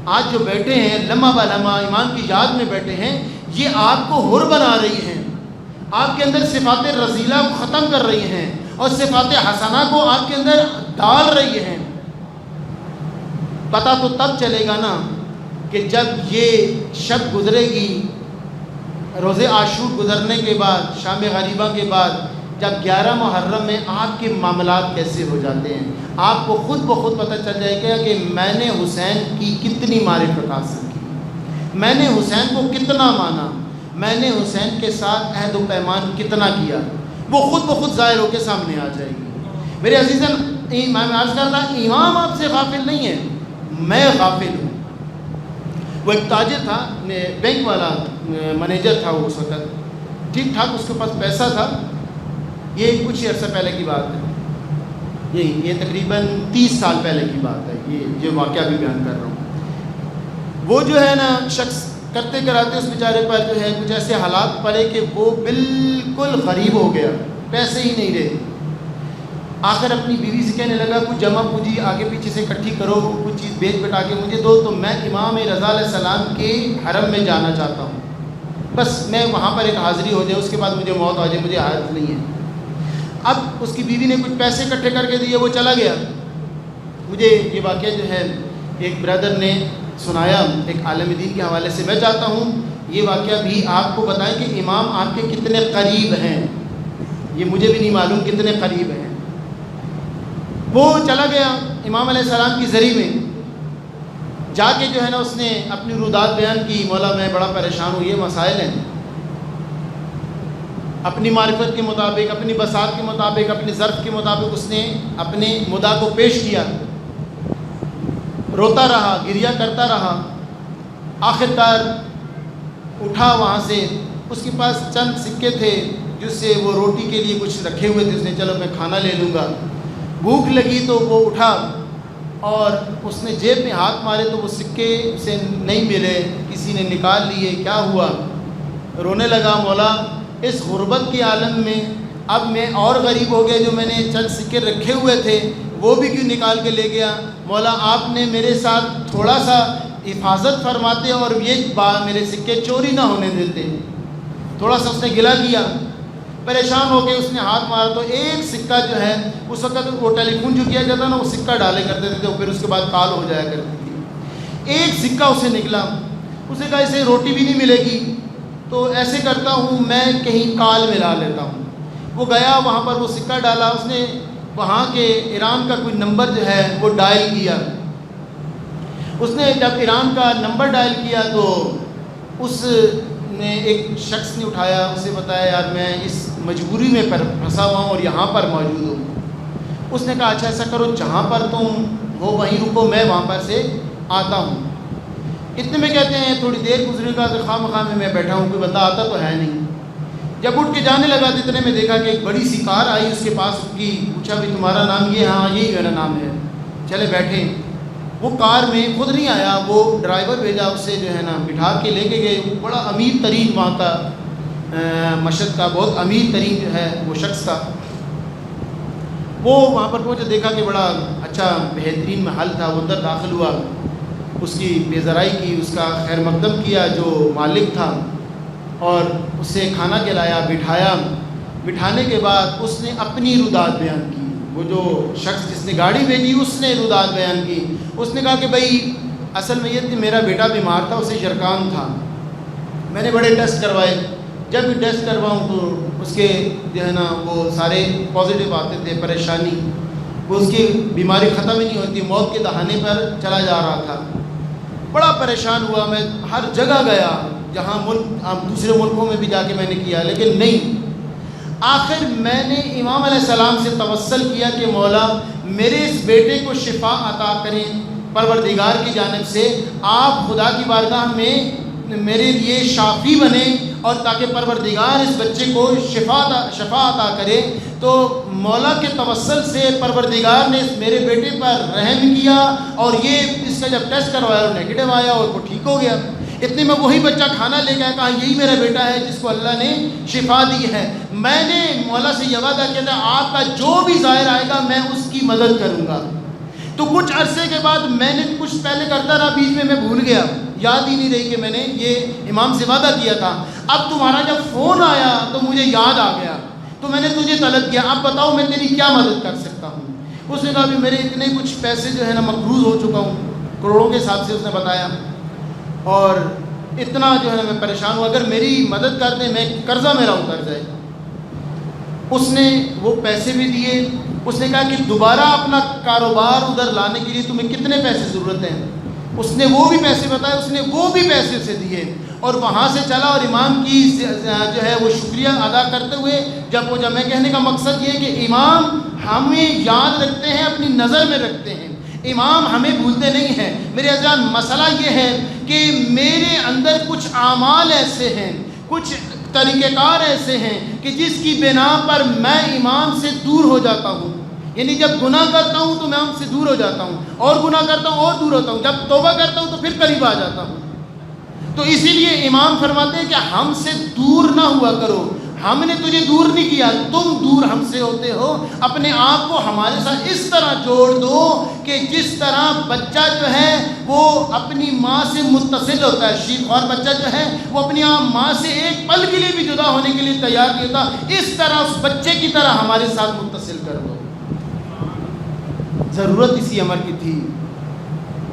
A: آج جو بیٹھے ہیں لمحہ بہ لمحہ ایمان کی یاد میں بیٹھے ہیں، یہ آپ کو حر بنا رہی ہیں، آپ کے اندر صفات رذیلہ کو ختم کر رہی ہیں اور صفات حسنہ کو آپ کے اندر ڈال رہی ہیں۔ پتہ تو تب چلے گا نا کہ جب یہ شب گزرے گی، روز عاشور گزرنے کے بعد، شام غریبہ کے بعد، جب 11 محرم میں آپ کے معاملات کیسے ہو جاتے ہیں، آپ کو خود بخود پتہ چل جائے گا کہ میں نے حسین کی کتنی معرفت حاصل کی، میں نے حسین کو کتنا مانا، میں نے حسین کے ساتھ عہد و پیمان کتنا کیا، وہ خود بخود ظاہر ہو کے سامنے آ جائے گی۔ میرے عزیزاً میں عرض کر رہا امام آپ سے غافل نہیں ہے، میں غافل ہوں۔ وہ ایک تاجر تھا، بینک والا، منیجر تھا وہ اس وقت، ٹھیک ٹھاک اس کے پاس پیسہ تھا. یہ کچھ عرصہ پہلے کی بات ہے، یہ تقریباً 30 سال پہلے کی بات ہے، یہ جو واقعہ بھی بیان کر رہا ہوں. وہ جو ہے نا شخص کرتے کراتے اس بیچارے پر جو ہے کچھ ایسے حالات پڑے کہ وہ بالکل غریب ہو گیا، پیسے ہی نہیں رہے. آخر اپنی بیوی سے کہنے لگا کچھ جمع پونجی آگے پیچھے سے اکٹھی کرو، کچھ چیز بیچ بٹا کے مجھے دو، تو میں امام رضا علیہ السلام کے حرم میں جانا چاہتا ہوں، بس میں وہاں پر ایک حاضری ہو جائے، اس کے بعد مجھے موت آ جائے، مجھے حاجت نہیں ہے. اب اس کی بیوی نے کچھ پیسے اکٹھے کر کے دیے، وہ چلا گیا. مجھے یہ واقعہ جو ہے ایک برادر نے سنایا ایک عالم دین کے حوالے سے. میں چاہتا ہوں یہ واقعہ بھی آپ کو بتائیں کہ امام آپ کے کتنے قریب ہیں، یہ مجھے بھی نہیں معلوم کتنے قریب ہیں. وہ چلا گیا امام علیہ السلام کی زری میں جا کے جو ہے نا اس نے اپنی رودات بیان کی، مولا میں بڑا پریشان ہوں، یہ مسائل ہیں. اپنی معرفت کے مطابق، اپنی بساط کے مطابق، اپنی ظرف کے مطابق اس نے اپنے مدعا کو پیش کیا. روتا رہا، گریہ کرتا رہا. آخرکار اٹھا وہاں سے، اس کے پاس چند سکے تھے جس سے وہ روٹی کے لیے کچھ رکھے ہوئے تھے. اس نے چلو میں کھانا لے لوں گا. بھوک لگی تو وہ اٹھا اور اس نے جیب میں ہاتھ مارے تو وہ سکے سے نہیں ملے، کسی نے نکال لیے. کیا ہوا؟ رونے لگا، مولا اس غربت کے عالم میں اب میں اور غریب ہو گیا، جو میں نے چند سکے رکھے ہوئے تھے وہ بھی کیوں نکال کے لے گیا؟ مولا آپ نے میرے ساتھ تھوڑا سا حفاظت فرماتے اور یہ میرے سکے چوری نہ ہونے دیتے. تھوڑا سا اس نے گلہ کیا. پریشان ہو کے اس نے ہاتھ مارا تو ایک سکہ جو ہے، اس وقت وہ ٹیلی فون جو کیا جاتا نا وہ سکہ ڈالے کرتے تھے، پھر اس کے بعد کال ہو جایا کرتی تھی. ایک سکہ اسے نکلا. اسے کہا اسے روٹی بھی نہیں ملے گی تو ایسے کرتا ہوں میں کہیں کال ملا لیتا ہوں. وہ گیا وہاں پر وہ سکہ ڈالا. اس نے وہاں کے ایران کا کوئی نمبر جو ہے وہ ڈائل کیا. اس نے جب ایران کا نمبر ڈائل کیا تو اس نے ایک شخص نے اٹھایا، اسے بتایا یار میں اس مجبوری میں پھنسا ہوا ہوں اور یہاں پر موجود ہوں. اس نے کہا اچھا ایسا کرو جہاں پر تم ہو وہیں رکو، میں وہاں پر سے آتا ہوں. اتنے میں کہتے ہیں تھوڑی دیر گزرے گا کہ خواہ مخواہ میں بیٹھا ہوں، کوئی بندہ آتا تو ہے نہیں. جب اٹھ کے جانے لگا تو اتنے میں دیکھا کہ ایک بڑی سی کار آئی اس کے پاس، کی پوچھا بھی تمہارا نام یہ؟ ہاں یہی میرا نام ہے. چلے بیٹھے. وہ کار میں خود نہیں آیا، وہ ڈرائیور بھیجا، اسے جو ہے نا بٹھا کے لے کے گئے. بڑا امیر ترین وہاں کا مشہد کا بہت امیر ترین جو ہے وہ شخص تھا. وہ وہاں پر پہنچے، دیکھا کہ بڑا اچھا بہترین محل تھا. وہ اندر داخل ہوا، اس کی بیزرائی کی، اس کا خیر مقدم کیا جو مالک تھا، اور اسے کھانا کھلایا، بٹھایا. بٹھانے کے بعد اس نے اپنی رودات بیان کی. وہ جو شخص جس نے گاڑی بھیجی اس نے رودات بیان کی. اس نے کہا کہ بھائی اصل میں یہ تھی میرا بیٹا بیمار تھا، اسے شرکان تھا، میں نے بڑے ٹیسٹ کروائے. جب بھی ٹیسٹ کرواؤں تو اس کے جو ہے نا وہ سارے پازیٹیو آتے تھے. پریشانی، وہ اس کی بیماری ختم ہی نہیں ہوتی، موت کے دہانے پر چلا جا رہا تھا. بڑا پریشان ہوا. میں ہر جگہ گیا، جہاں ملک دوسرے ملکوں میں بھی جا کے میں نے کیا، لیکن نہیں. آخر میں نے امام علیہ السلام سے توسل کیا کہ مولا میرے اس بیٹے کو شفا عطا کریں پروردگار کی جانب سے. آپ خدا کی بارگاہ میں میرے لیے شافی بنیں اور تاکہ پروردگار اس بچے کو شفا عطا کرے. تو مولا کے توسل سے پروردگار نے میرے بیٹے پر رحم کیا اور یہ اس کا جب ٹیسٹ کروایا اور نیگیٹو آیا اور وہ ٹھیک ہو گیا. اتنے میں وہی بچہ کھانا لے گیا، کہا یہی میرا بیٹا ہے جس کو اللہ نے شفا دی ہے. میں نے مولا سے یہ وعدہ کیا تھا آپ کا جو بھی ظاہر آئے گا میں اس کی مدد کروں گا. تو کچھ عرصے کے بعد میں نے کچھ پہلے کرتا رہا، بیچ میں بھول گیا، یاد ہی نہیں رہی کہ میں نے یہ امام سے وعدہ کیا تھا. اب تمہارا جب فون آیا تو مجھے یاد آ گیا، تو میں نے تجھے طلب کیا اب بتاؤ میں تیری کیا مدد کر سکتا ہوں. اس نے کہا بھی میرے اتنے کچھ پیسے جو ہے نا مقروض ہو چکا ہوں، کروڑوں کے حساب سے اس نے بتایا، اور اتنا جو ہے نا میں پریشان ہوں، اگر میری مدد کر دیں میں قرضہ میرا اتر جائے. اس نے وہ پیسے بھی دیے. اس نے کہا کہ دوبارہ اپنا کاروبار ادھر لانے کے لیے تمہیں کتنے پیسے ضرورت ہیں. اس نے وہ بھی پیسے بتائے، اس نے وہ بھی پیسے اسے دیے اور وہاں سے چلا. اور امام کی جو ہے وہ شکریہ ادا کرتے ہوئے جب میں کہنے کا مقصد یہ ہے کہ امام ہمیں یاد رکھتے ہیں، اپنی نظر میں رکھتے ہیں. امام ہمیں بھولتے نہیں ہیں۔ میرے عزیزان، مسئلہ یہ ہے کہ میرے اندر کچھ اعمال ایسے ہیں، کچھ طریقہ کار ایسے ہیں کہ جس کی بنا پر میں امام سے دور ہو جاتا ہوں۔ یعنی جب گناہ کرتا ہوں تو میں امام سے دور ہو جاتا ہوں، اور گناہ کرتا ہوں اور دور ہوتا ہوں، جب توبہ کرتا ہوں تو پھر قریب آ جاتا ہوں۔ تو اسی لیے امام فرماتے ہیں کہ ہم سے دور نہ ہوا کرو، ہم نے تجھے دور نہیں کیا، تم دور ہم سے ہوتے ہو۔ اپنے آپ کو ہمارے ساتھ اس طرح جوڑ دو کہ جس طرح بچہ جو ہے وہ اپنی ماں سے متصل ہوتا ہے، شیر خوار بچہ جو ہے وہ اپنی ماں سے ایک پل کے لیے بھی جدا ہونے کے لیے تیار نہیں ہوتا، اس طرح اس بچے کی طرح ہمارے ساتھ متصل کر دو۔ ضرورت اسی امر کی تھی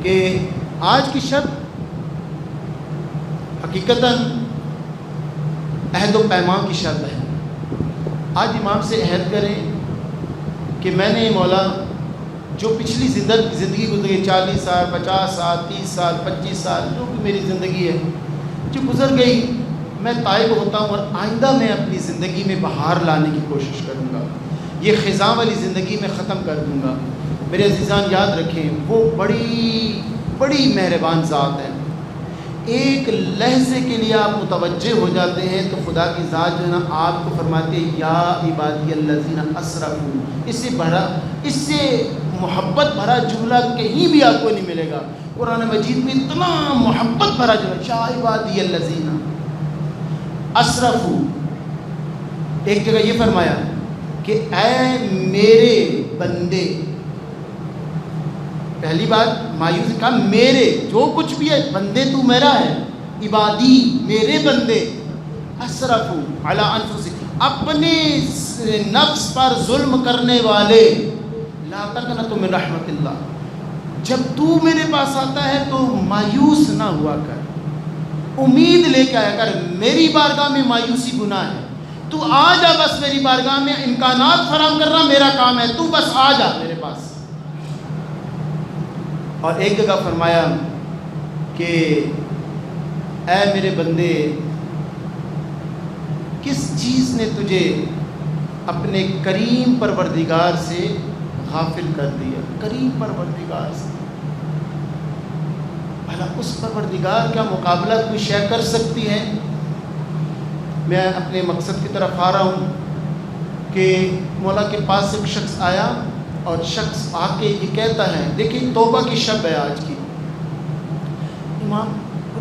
A: کہ آج کی شب حقیقتاً عہد و پیمان کی شب ہے۔ آج امام سے عہد کریں کہ میں نے مولا جو پچھلی زندگی گزری، 40 سال، 50 سال، 30 سال، 25 سال، جو بھی میری زندگی ہے جو گزر گئی، میں تائب ہوتا ہوں اور آئندہ میں اپنی زندگی میں بہار لانے کی کوشش کروں گا، یہ خزاں والی زندگی میں ختم کر دوں گا۔ میرے عزیزان یاد رکھیں، وہ بڑی مہربان ذات ہے۔ ایک لحظے کے لیے آپ متوجہ ہو جاتے ہیں تو خدا کی ذات جو ہے نا آپ کو فرماتے ہیں یا عبادی الذین اسرفوا۔ اس سے محبت بھرا جملہ کہیں بھی آپ کو نہیں ملے گا۔ قرآن مجید میں اتنا محبت بھرا جملہ، یا عبادی الذین اسرفوا۔ ایک جگہ یہ فرمایا کہ اے میرے بندے، پہلی بات مایوس کہا میرے، جو کچھ بھی ہے بندے تو میرا ہے، عبادی میرے بندے، اسرفوا علی انفسہم، اپنے نفس پر ظلم کرنے والے، لا تقنطوا من رحمت اللہ، جب تو میرے پاس آتا ہے تو مایوس نہ ہوا کر، امید لے کے آیا کر۔ میری بارگاہ میں مایوسی گناہ ہے، تو آ جا بس میری بارگاہ میں، امکانات فراہم کرنا میرا کام ہے، تو بس آ جا میرے پاس۔ اور ایک جگہ فرمایا کہ اے میرے بندے، کس چیز نے تجھے اپنے کریم پروردگار سے غافل کر دیا؟ کریم پروردگار سے، بھلا اس پروردگار کا مقابلہ کوئی شے کر سکتی ہے؟ میں اپنے مقصد کی طرف آ رہا ہوں کہ مولا کے پاس ایک شخص آیا اور شخص آ کے یہ کہتا ہے، دیکھیں توبہ کی شب ہے آج کی، امام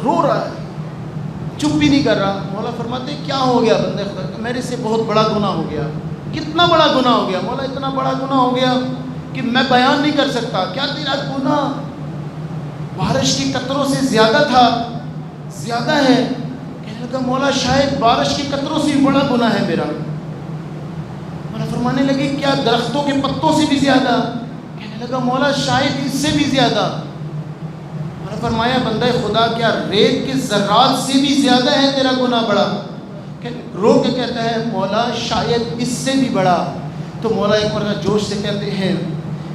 A: رو رہا ہے، چپ بھی نہیں کر رہا۔ مولا فرماتے کیا ہو گیا بندے خدا؟ میرے سے بہت بڑا گناہ ہو گیا۔ کتنا بڑا گناہ ہو گیا؟ مولا اتنا بڑا گناہ ہو گیا کہ میں بیان نہیں کر سکتا۔ کیا تیرا گناہ بارش کی قطروں سے زیادہ تھا؟ زیادہ ہے؟ کہنے لگا مولا شاید بارش کی قطروں سے بڑا گناہ ہے میرا۔ فرمانے لگے کیا درختوں کے پتوں سے بھی زیادہ؟ کہنے لگا مولا شاید اس سے بھی زیادہ۔ میں نے فرمایا بندہ خدا کیا ریت کے ذرات سے بھی زیادہ ہے تیرا گناہ بڑا؟ رو کے کہتا ہے مولا شاید اس سے بھی بڑا۔ تو مولا ایک مرتبہ جوش سے کہتے ہیں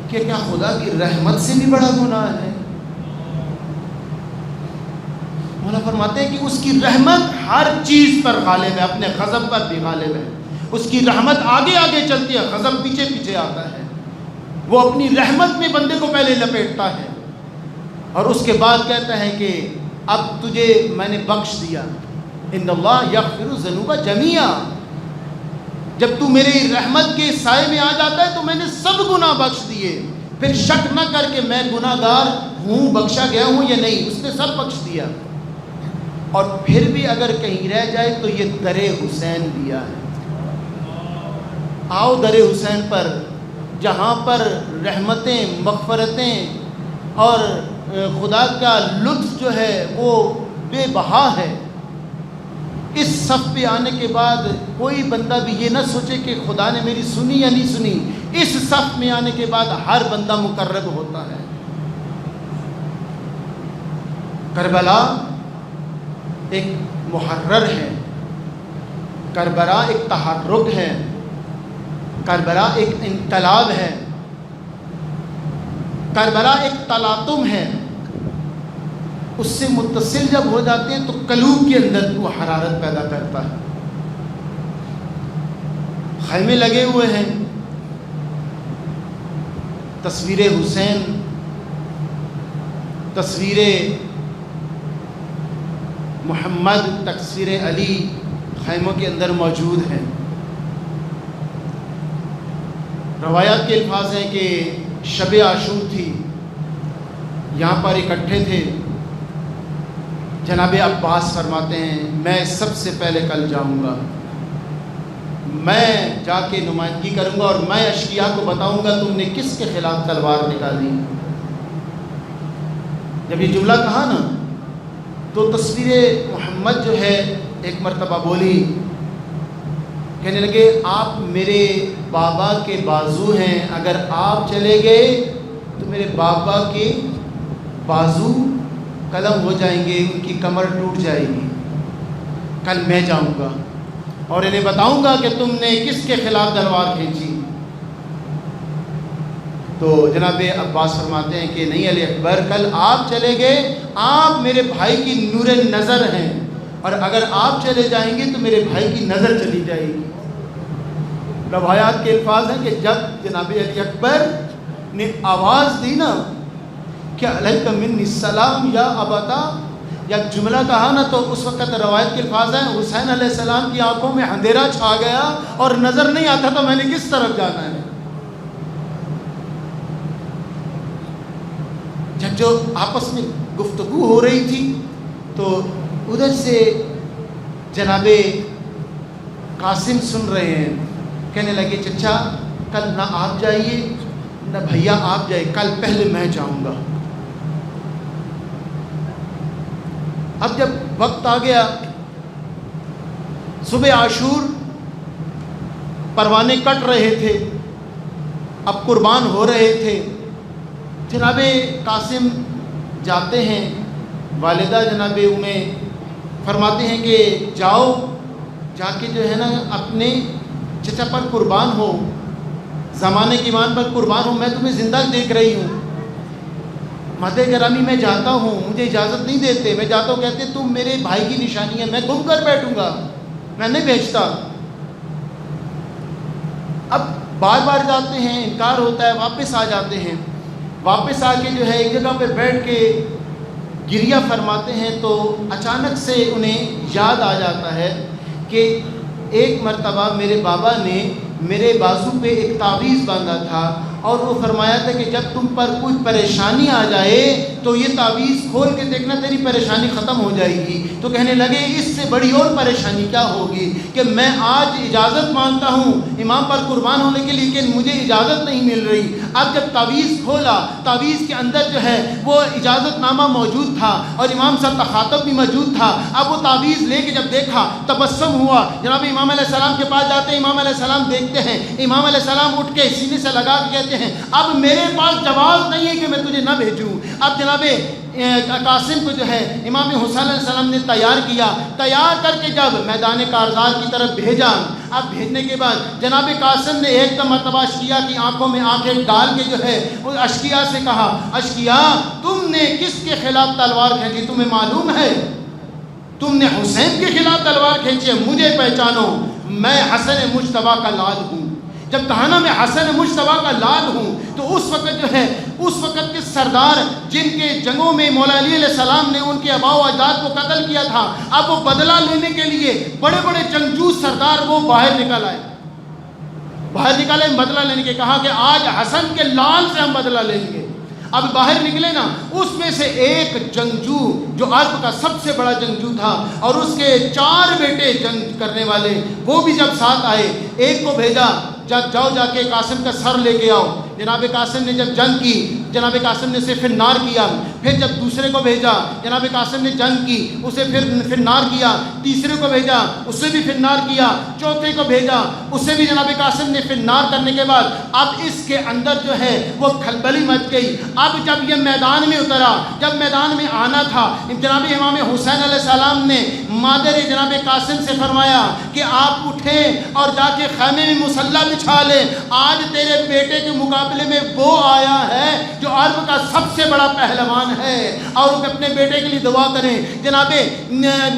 A: کہ کیا خدا کی رحمت سے بھی بڑا گناہ ہے؟ مولا فرماتے ہیں کہ اس کی رحمت ہر چیز پر غالب ہے، اپنے غضب پر بھی غالب ہے۔ اس کی رحمت آگے آگے چلتی ہے، غضب پیچھے پیچھے آتا ہے۔ وہ اپنی رحمت میں بندے کو پہلے لپیٹتا ہے اور اس کے بعد کہتا ہے کہ اب تجھے میں نے بخش دیا، ان اللہ یغفر الذنوب جمیعا۔ جب تو میری رحمت کے سائے میں آ جاتا ہے تو میں نے سب گناہ بخش دیے۔ پھر شک نہ کر کہ میں گناہ گار ہوں، بخشا گیا ہوں یا نہیں، اس نے سب بخش دیا۔ اور پھر بھی اگر کہیں رہ جائے تو یہ در حسین دیا ہے۔ آؤ در حسین پر، جہاں پر رحمتیں، مغفرتیں اور خدا کا لطف جو ہے وہ بے بہا ہے۔ اس صف پہ آنے کے بعد کوئی بندہ بھی یہ نہ سوچے کہ خدا نے میری سنی یا نہیں سنی۔ اس صف میں آنے کے بعد ہر بندہ مقرب ہوتا ہے۔ کربلا ایک محرر ہے، کربلا ایک تحرک ہے، کربلا ایک انقلاب ہے، کربلا ایک تلاطم ہے۔ اس سے متصل جب ہو جاتے ہیں تو قلوب کے اندر وہ حرارت پیدا کرتا ہے۔ خیمے لگے ہوئے ہیں، تصویر حسین تصویر محمد، تصویر علی خیموں کے اندر موجود ہیں۔ روایات کے الفاظ ہیں کہ شب عاشور تھی، یہاں پر اکٹھے تھے۔ جناب عباس فرماتے ہیں میں سب سے پہلے کل جاؤں گا، میں جا کے نمائندگی کروں گا اور میں اشقیاء کو بتاؤں گا تم نے کس کے خلاف تلوار نکالی۔ جب یہ جملہ کہا نا تو تصویر محمد جو ہے ایک مرتبہ بولی، کہنے لگے آپ میرے بابا کے بازو ہیں، اگر آپ چلے گئے تو میرے بابا کے بازو قلم ہو جائیں گے، ان کی کمر ٹوٹ جائے گی۔ کل میں جاؤں گا اور انہیں بتاؤں گا کہ تم نے کس کے خلاف تلوار کھینچی۔ تو جناب عباس فرماتے ہیں کہ نہیں علی اکبر، کل آپ چلے گئے، آپ میرے بھائی کی نور نظر ہیں، اور اگر آپ چلے جائیں گے تو میرے بھائی کی نظر چلی جائے گی۔ روایات کے الفاظ ہیں کہ جب جناب علی اکبر نے آواز دی نا کہ علیک منی السلام یا ابتا، یا جملہ کہا نا، تو اس وقت روایت کے الفاظ ہیں حسین علیہ السلام کی آنکھوں میں اندھیرا چھا گیا اور نظر نہیں آتا تو میں نے کس طرف جانا ہے۔ جب جو آپس میں گفتگو ہو رہی تھی تو ادھر سے جناب قاسم سن رہے ہیں، کہنے لگے چچا کل نہ آپ جائیے نہ بھیا آپ جائے، کل پہلے میں جاؤں گا۔ اب جب وقت آ گیا، صبح عاشور، پروانے کٹ رہے تھے، اب قربان ہو رہے تھے، جناب قاسم جاتے ہیں، والدہ جناب فرماتے ہیں کہ جاؤ، جا کے جو ہے نا اپنے چچا پر قربان ہو، زمانے کی ایمان پر قربان ہو، میں تمہیں زندہ دیکھ رہی ہوں۔ مہدی گرامی میں جاتا ہوں، مجھے اجازت نہیں دیتے، میں جاتا ہوں، کہتے تم میرے بھائی کی نشانی ہے، میں گم کر بیٹھوں گا، میں نہیں بھیجتا۔ اب بار بار جاتے ہیں، انکار ہوتا ہے، واپس آ جاتے ہیں، واپس آ کے جو ہے ایک جگہ پہ بیٹھ کے گریہ فرماتے ہیں تو اچانک سے انہیں یاد آ جاتا ہے کہ ایک مرتبہ میرے بابا نے میرے بازو پہ ایک تعویذ باندھا تھا اور وہ فرمایا تھا کہ جب تم پر کوئی پریشانی آ جائے تو یہ تعویذ کھول کے دیکھنا تیری پریشانی ختم ہو جائے گی۔ تو کہنے لگے اس سے بڑی اور پریشانی کیا ہوگی کہ میں آج اجازت مانگتا ہوں امام پر قربان ہونے کے لیے، لیکن مجھے اجازت نہیں مل رہی۔ اب جب تعویذ کھولا، تعویذ کے اندر جو ہے وہ اجازت نامہ موجود تھا اور امام صاحب کا خاتم بھی موجود تھا۔ اب وہ تعویذ لے کے جب دیکھا، تبسم ہوا، جناب امام علیہ السلام کے پاس جاتے ہیں، امام علیہ السلام دیکھتے ہیں، امام علیہ السلام اٹھ کے سینے سے لگا کے کہتے ہیں اب میرے پاس جواز نہیں ہے کہ میں تجھے نہ بھیجوں۔ اب جناب قاسم کو جو ہے امام حسین علیہ السلام نے تیار کیا، تیار کر کے جب میدان کارزار کی طرف بھیجا، اب بھیجنے کے بعد جناب قاسم نے ایک دم مرتبہ اشقیاء کی آنکھوں میں آنکھیں ڈال کے جو ہے وہ اشقیاء سے کہا، اشقیاء تم نے کس کے خلاف تلوار کھینچی؟ تمہیں معلوم ہے تم نے حسین کے خلاف تلوار کھینچی ہے، مجھے پہچانو، میں حسن مجتبیٰ کا لال ہوں۔ جب کہا نا میں حسن مجتبیٰ کا لال ہوں تو اس وقت جو ہے اس وقت کے سردار جن کے جنگوں میں مولا علی علیہ السلام نے ان کے آباء و اجداد کو قتل کیا تھا، اب وہ بدلہ لینے کے لیے بڑے بڑے جنگجو سردار وہ باہر نکل آئے، باہر نکالے بدلہ لینے کے، کہا کہ آج حسن کے لال سے ہم بدلہ لیں گے۔ اب باہر نکلے نا، اس میں سے ایک جنگجو جو عرب کا سب سے بڑا جنگجو تھا اور اس کے 4 بیٹے جنگ کرنے والے، وہ بھی جب ساتھ آئے، ایک کو بھیجا جاؤ جا کے قاسم کا سر لے کے آؤ۔ جناب قاسم نے جب جنگ کی، جناب قاسم نے اسے فنار کیا، پھر جب دوسرے کو بھیجا، جناب قاسم نے جنگ کی، اسے پھر فنار کیا، تیسرے کو بھیجا، اسے بھی فنار کیا، چوتھے کو بھیجا، اسے بھی جناب قاسم نے فنار کرنے کے بعد اب اس کے اندر جو ہے وہ کھلبلی مچ گئی۔ اب جب یہ میدان میں اترا، جب میدان میں آنا تھا، جناب امام حسین علیہ السلام نے مادر جناب قاسم سے فرمایا کہ آپ اٹھیں اور جا کے خیمے میں مسلح بچھا لیں، آج تیرے بیٹے کے مقابلے میں وہ آیا ہے جو عرب کا سب سے بڑا پہلوان ہے اور وہ اپنے بیٹے کے لیے دعا کریں۔ جناب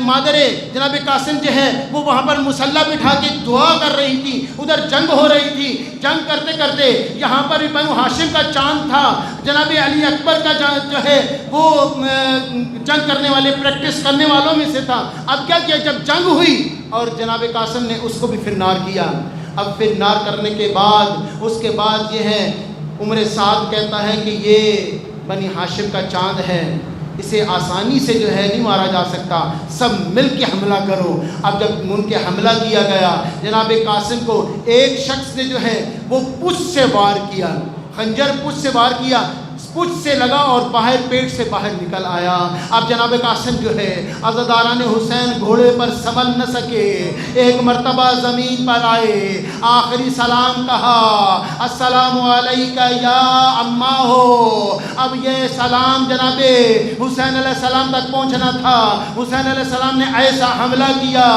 A: مادر جناب قاسم جو ہے وہ وہاں پر مسلح بٹھا کے دعا کر رہی تھی، ادھر جنگ ہو رہی تھی۔ جنگ کرتے کرتے یہاں پر بھی بنو ہاشم کا چاند تھا، جناب علی اکبر کا جو ہے وہ جنگ کرنے والے پریکٹس کرنے والوں میں سے تھا۔ اب کیا کیا، جب جنگ ہوئی اور جناب قاسم نے اس کو بھی پھر نار کیا۔ اب پھر نار کرنے کے بعد اس کے بعد یہ ہے عمر سعد کہتا ہے کہ یہ بنی ہاشم کا چاند ہے، اسے آسانی سے جو ہے نہیں مارا جا سکتا، سب مل کے حملہ کرو۔ اب جب ان کے حملہ کیا گیا، جناب قاسم کو ایک شخص نے جو ہے وہ پشت سے وار کیا، خنجر پشت سے وار کیا، پشت سے لگا اور باہر پیٹ سے باہر نکل آیا۔ اب جناب قاسم جو ہے عزاداران حسین گھوڑے پر سنبھل نہ سکے، ایک مرتبہ زمین پر آئے، آخری سلام کہا، السلام علیکہ یا اماں ہو۔ اب یہ سلام جناب حسین علیہ السلام تک پہنچنا تھا۔ حسین علیہ السلام نے ایسا حملہ کیا،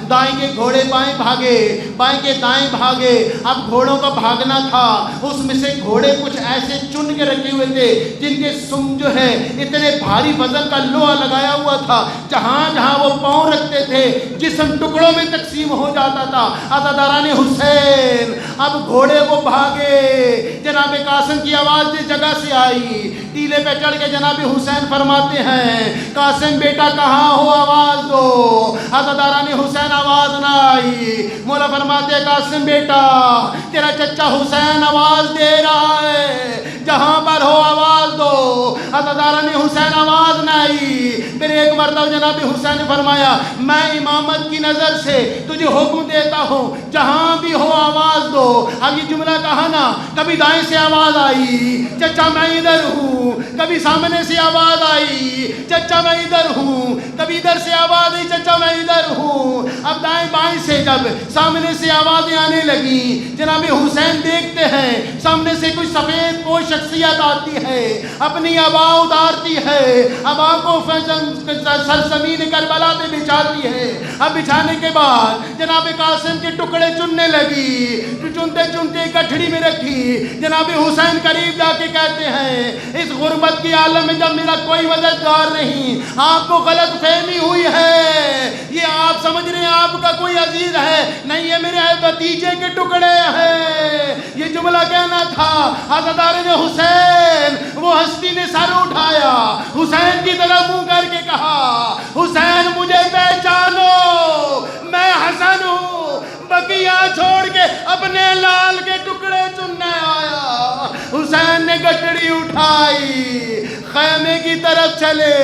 A: دائیں کے گھوڑے بائیں بھاگے، بائیں کے دائیں بھاگے۔ اب گھوڑوں کا بھاگنا تھا، اس میں سے گھوڑے کچھ ایسے چن کے رکھے ہوئے تھے جن کے سم جو ہے اتنے بھاری وزن کا لوہا لگایا ہوا تھا، جہاں جہاں وہ پاؤں رکھتے تھے جسم ٹکڑوں میں تقسیم ہو جاتا تھا۔ عزاداران حسین اب گھوڑے وہ بھاگے، جناب قاسم کی آواز جس جگہ سے آئی، ٹیلے پہ چڑھ کے جناب حسین فرماتے ہیں، قاسم بیٹا کہاں ہو، آواز دو۔ عزاداران حسین آواز نہ آئی۔ مولا فرماتے ہیں، قاسم بیٹا تیرا چچا حسین آواز دے رہا ہے، جہاں پر ہو آواز دو۔ عزاداران حسین آواز نہ آئی۔ پھر ایک مرتبہ جناب حسین نے فرمایا، میں امامت کی نظر سے تجھے حکم دیتا ہوں، جہاں بھی ہو آواز دو۔ اب یہ جملہ کہا نا، کبھی دائیں سے آواز آئی، چچا میں ادھر ہوں، کبھی سامنے سے آواز آئی، چچا میں ادھر ہوں، کبھی ادھر سے آواز آئی، چچا میں ادھر ہوں۔ اب دائیں بائیں سے جب سامنے سے آوازیں آنے لگی، جناب حسین دیکھتے ہیں سامنے سے کوئی سفید پوش شخصیت آتی ہے، اپنی ابا اتارتی ہے، ابا کو سرزمین کربلا پہ بچھاتی ہے۔ اب بچھانے کے بعد جناب قاسم کے ٹکڑے چننے لگی، چنتے چنتے گٹھڑی میں رکھی۔ جناب حسین قریب جا کے کہتے ہیں، اس غربت کی عالم میں جب میرا کوئی مددگار نہیں، آپ کو غلط فہمی ہوئی ہے، یہ آپ سمجھ رہے ہیں آپ کا کوئی عزیز ہے، نہیں یہ میرے بھتیجے کے ٹکڑے ہیں۔ یہ جملہ کہنا تھا۔ عزاداران حسین وہ ہستی نے سر اٹھایا، حسین کی طرف منہ کر کے کہا، حسین مجھے پہچانو، میں حسن ہوں، بقیہ چھوڑ کے اپنے لال کے ٹکڑے چننے آیا۔ حسین نے گٹڑی اٹھائی، خیمے کی طرف چلے۔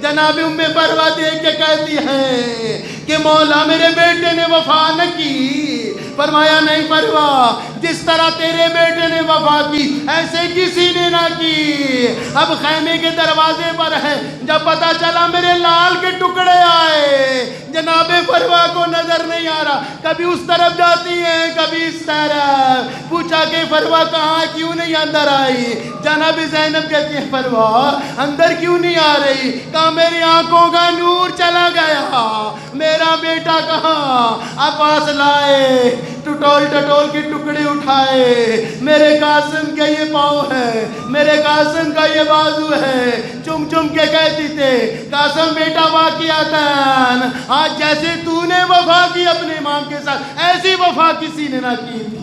A: جناب ام فروا دیکھ کے کہتی ہے کہ مولا میرے بیٹے نے وفا نہ کی۔ فرمایا نہیں فروا، جس طرح تیرے بیٹے نے وفا کی ایسے کسی نے نہ کی۔ اب خیمے کے دروازے پر ہے، جب پتا چلا میرے لال کے ٹکڑے آئے، جناب فروا کو نظر نہیں آ رہا، کبھی اس طرف جاتی ہیں کبھی اس طرف۔ پوچھا کہ فروا کہاں، کیوں نہیں اندر آئی؟ جناب زینب کہتی ہے، فروا اندر کیوں نہیں آ رہی؟ کہا میری آنکھوں کا نور چلا گیا، میرا بیٹا کہاں؟ اب پاس لائے، ٹٹول ٹٹول کے ٹکڑے اٹھائے، میرے قاسم کا یہ پاؤں ہے، میرے قاسم کا یہ بازو ہے۔ چم چم کے کہتی تھے، قاسم بیٹا واقعتاً آج جیسے تو نے وفا کی اپنے امام کے ساتھ، ایسی وفا کسی نے نہ کی تھی۔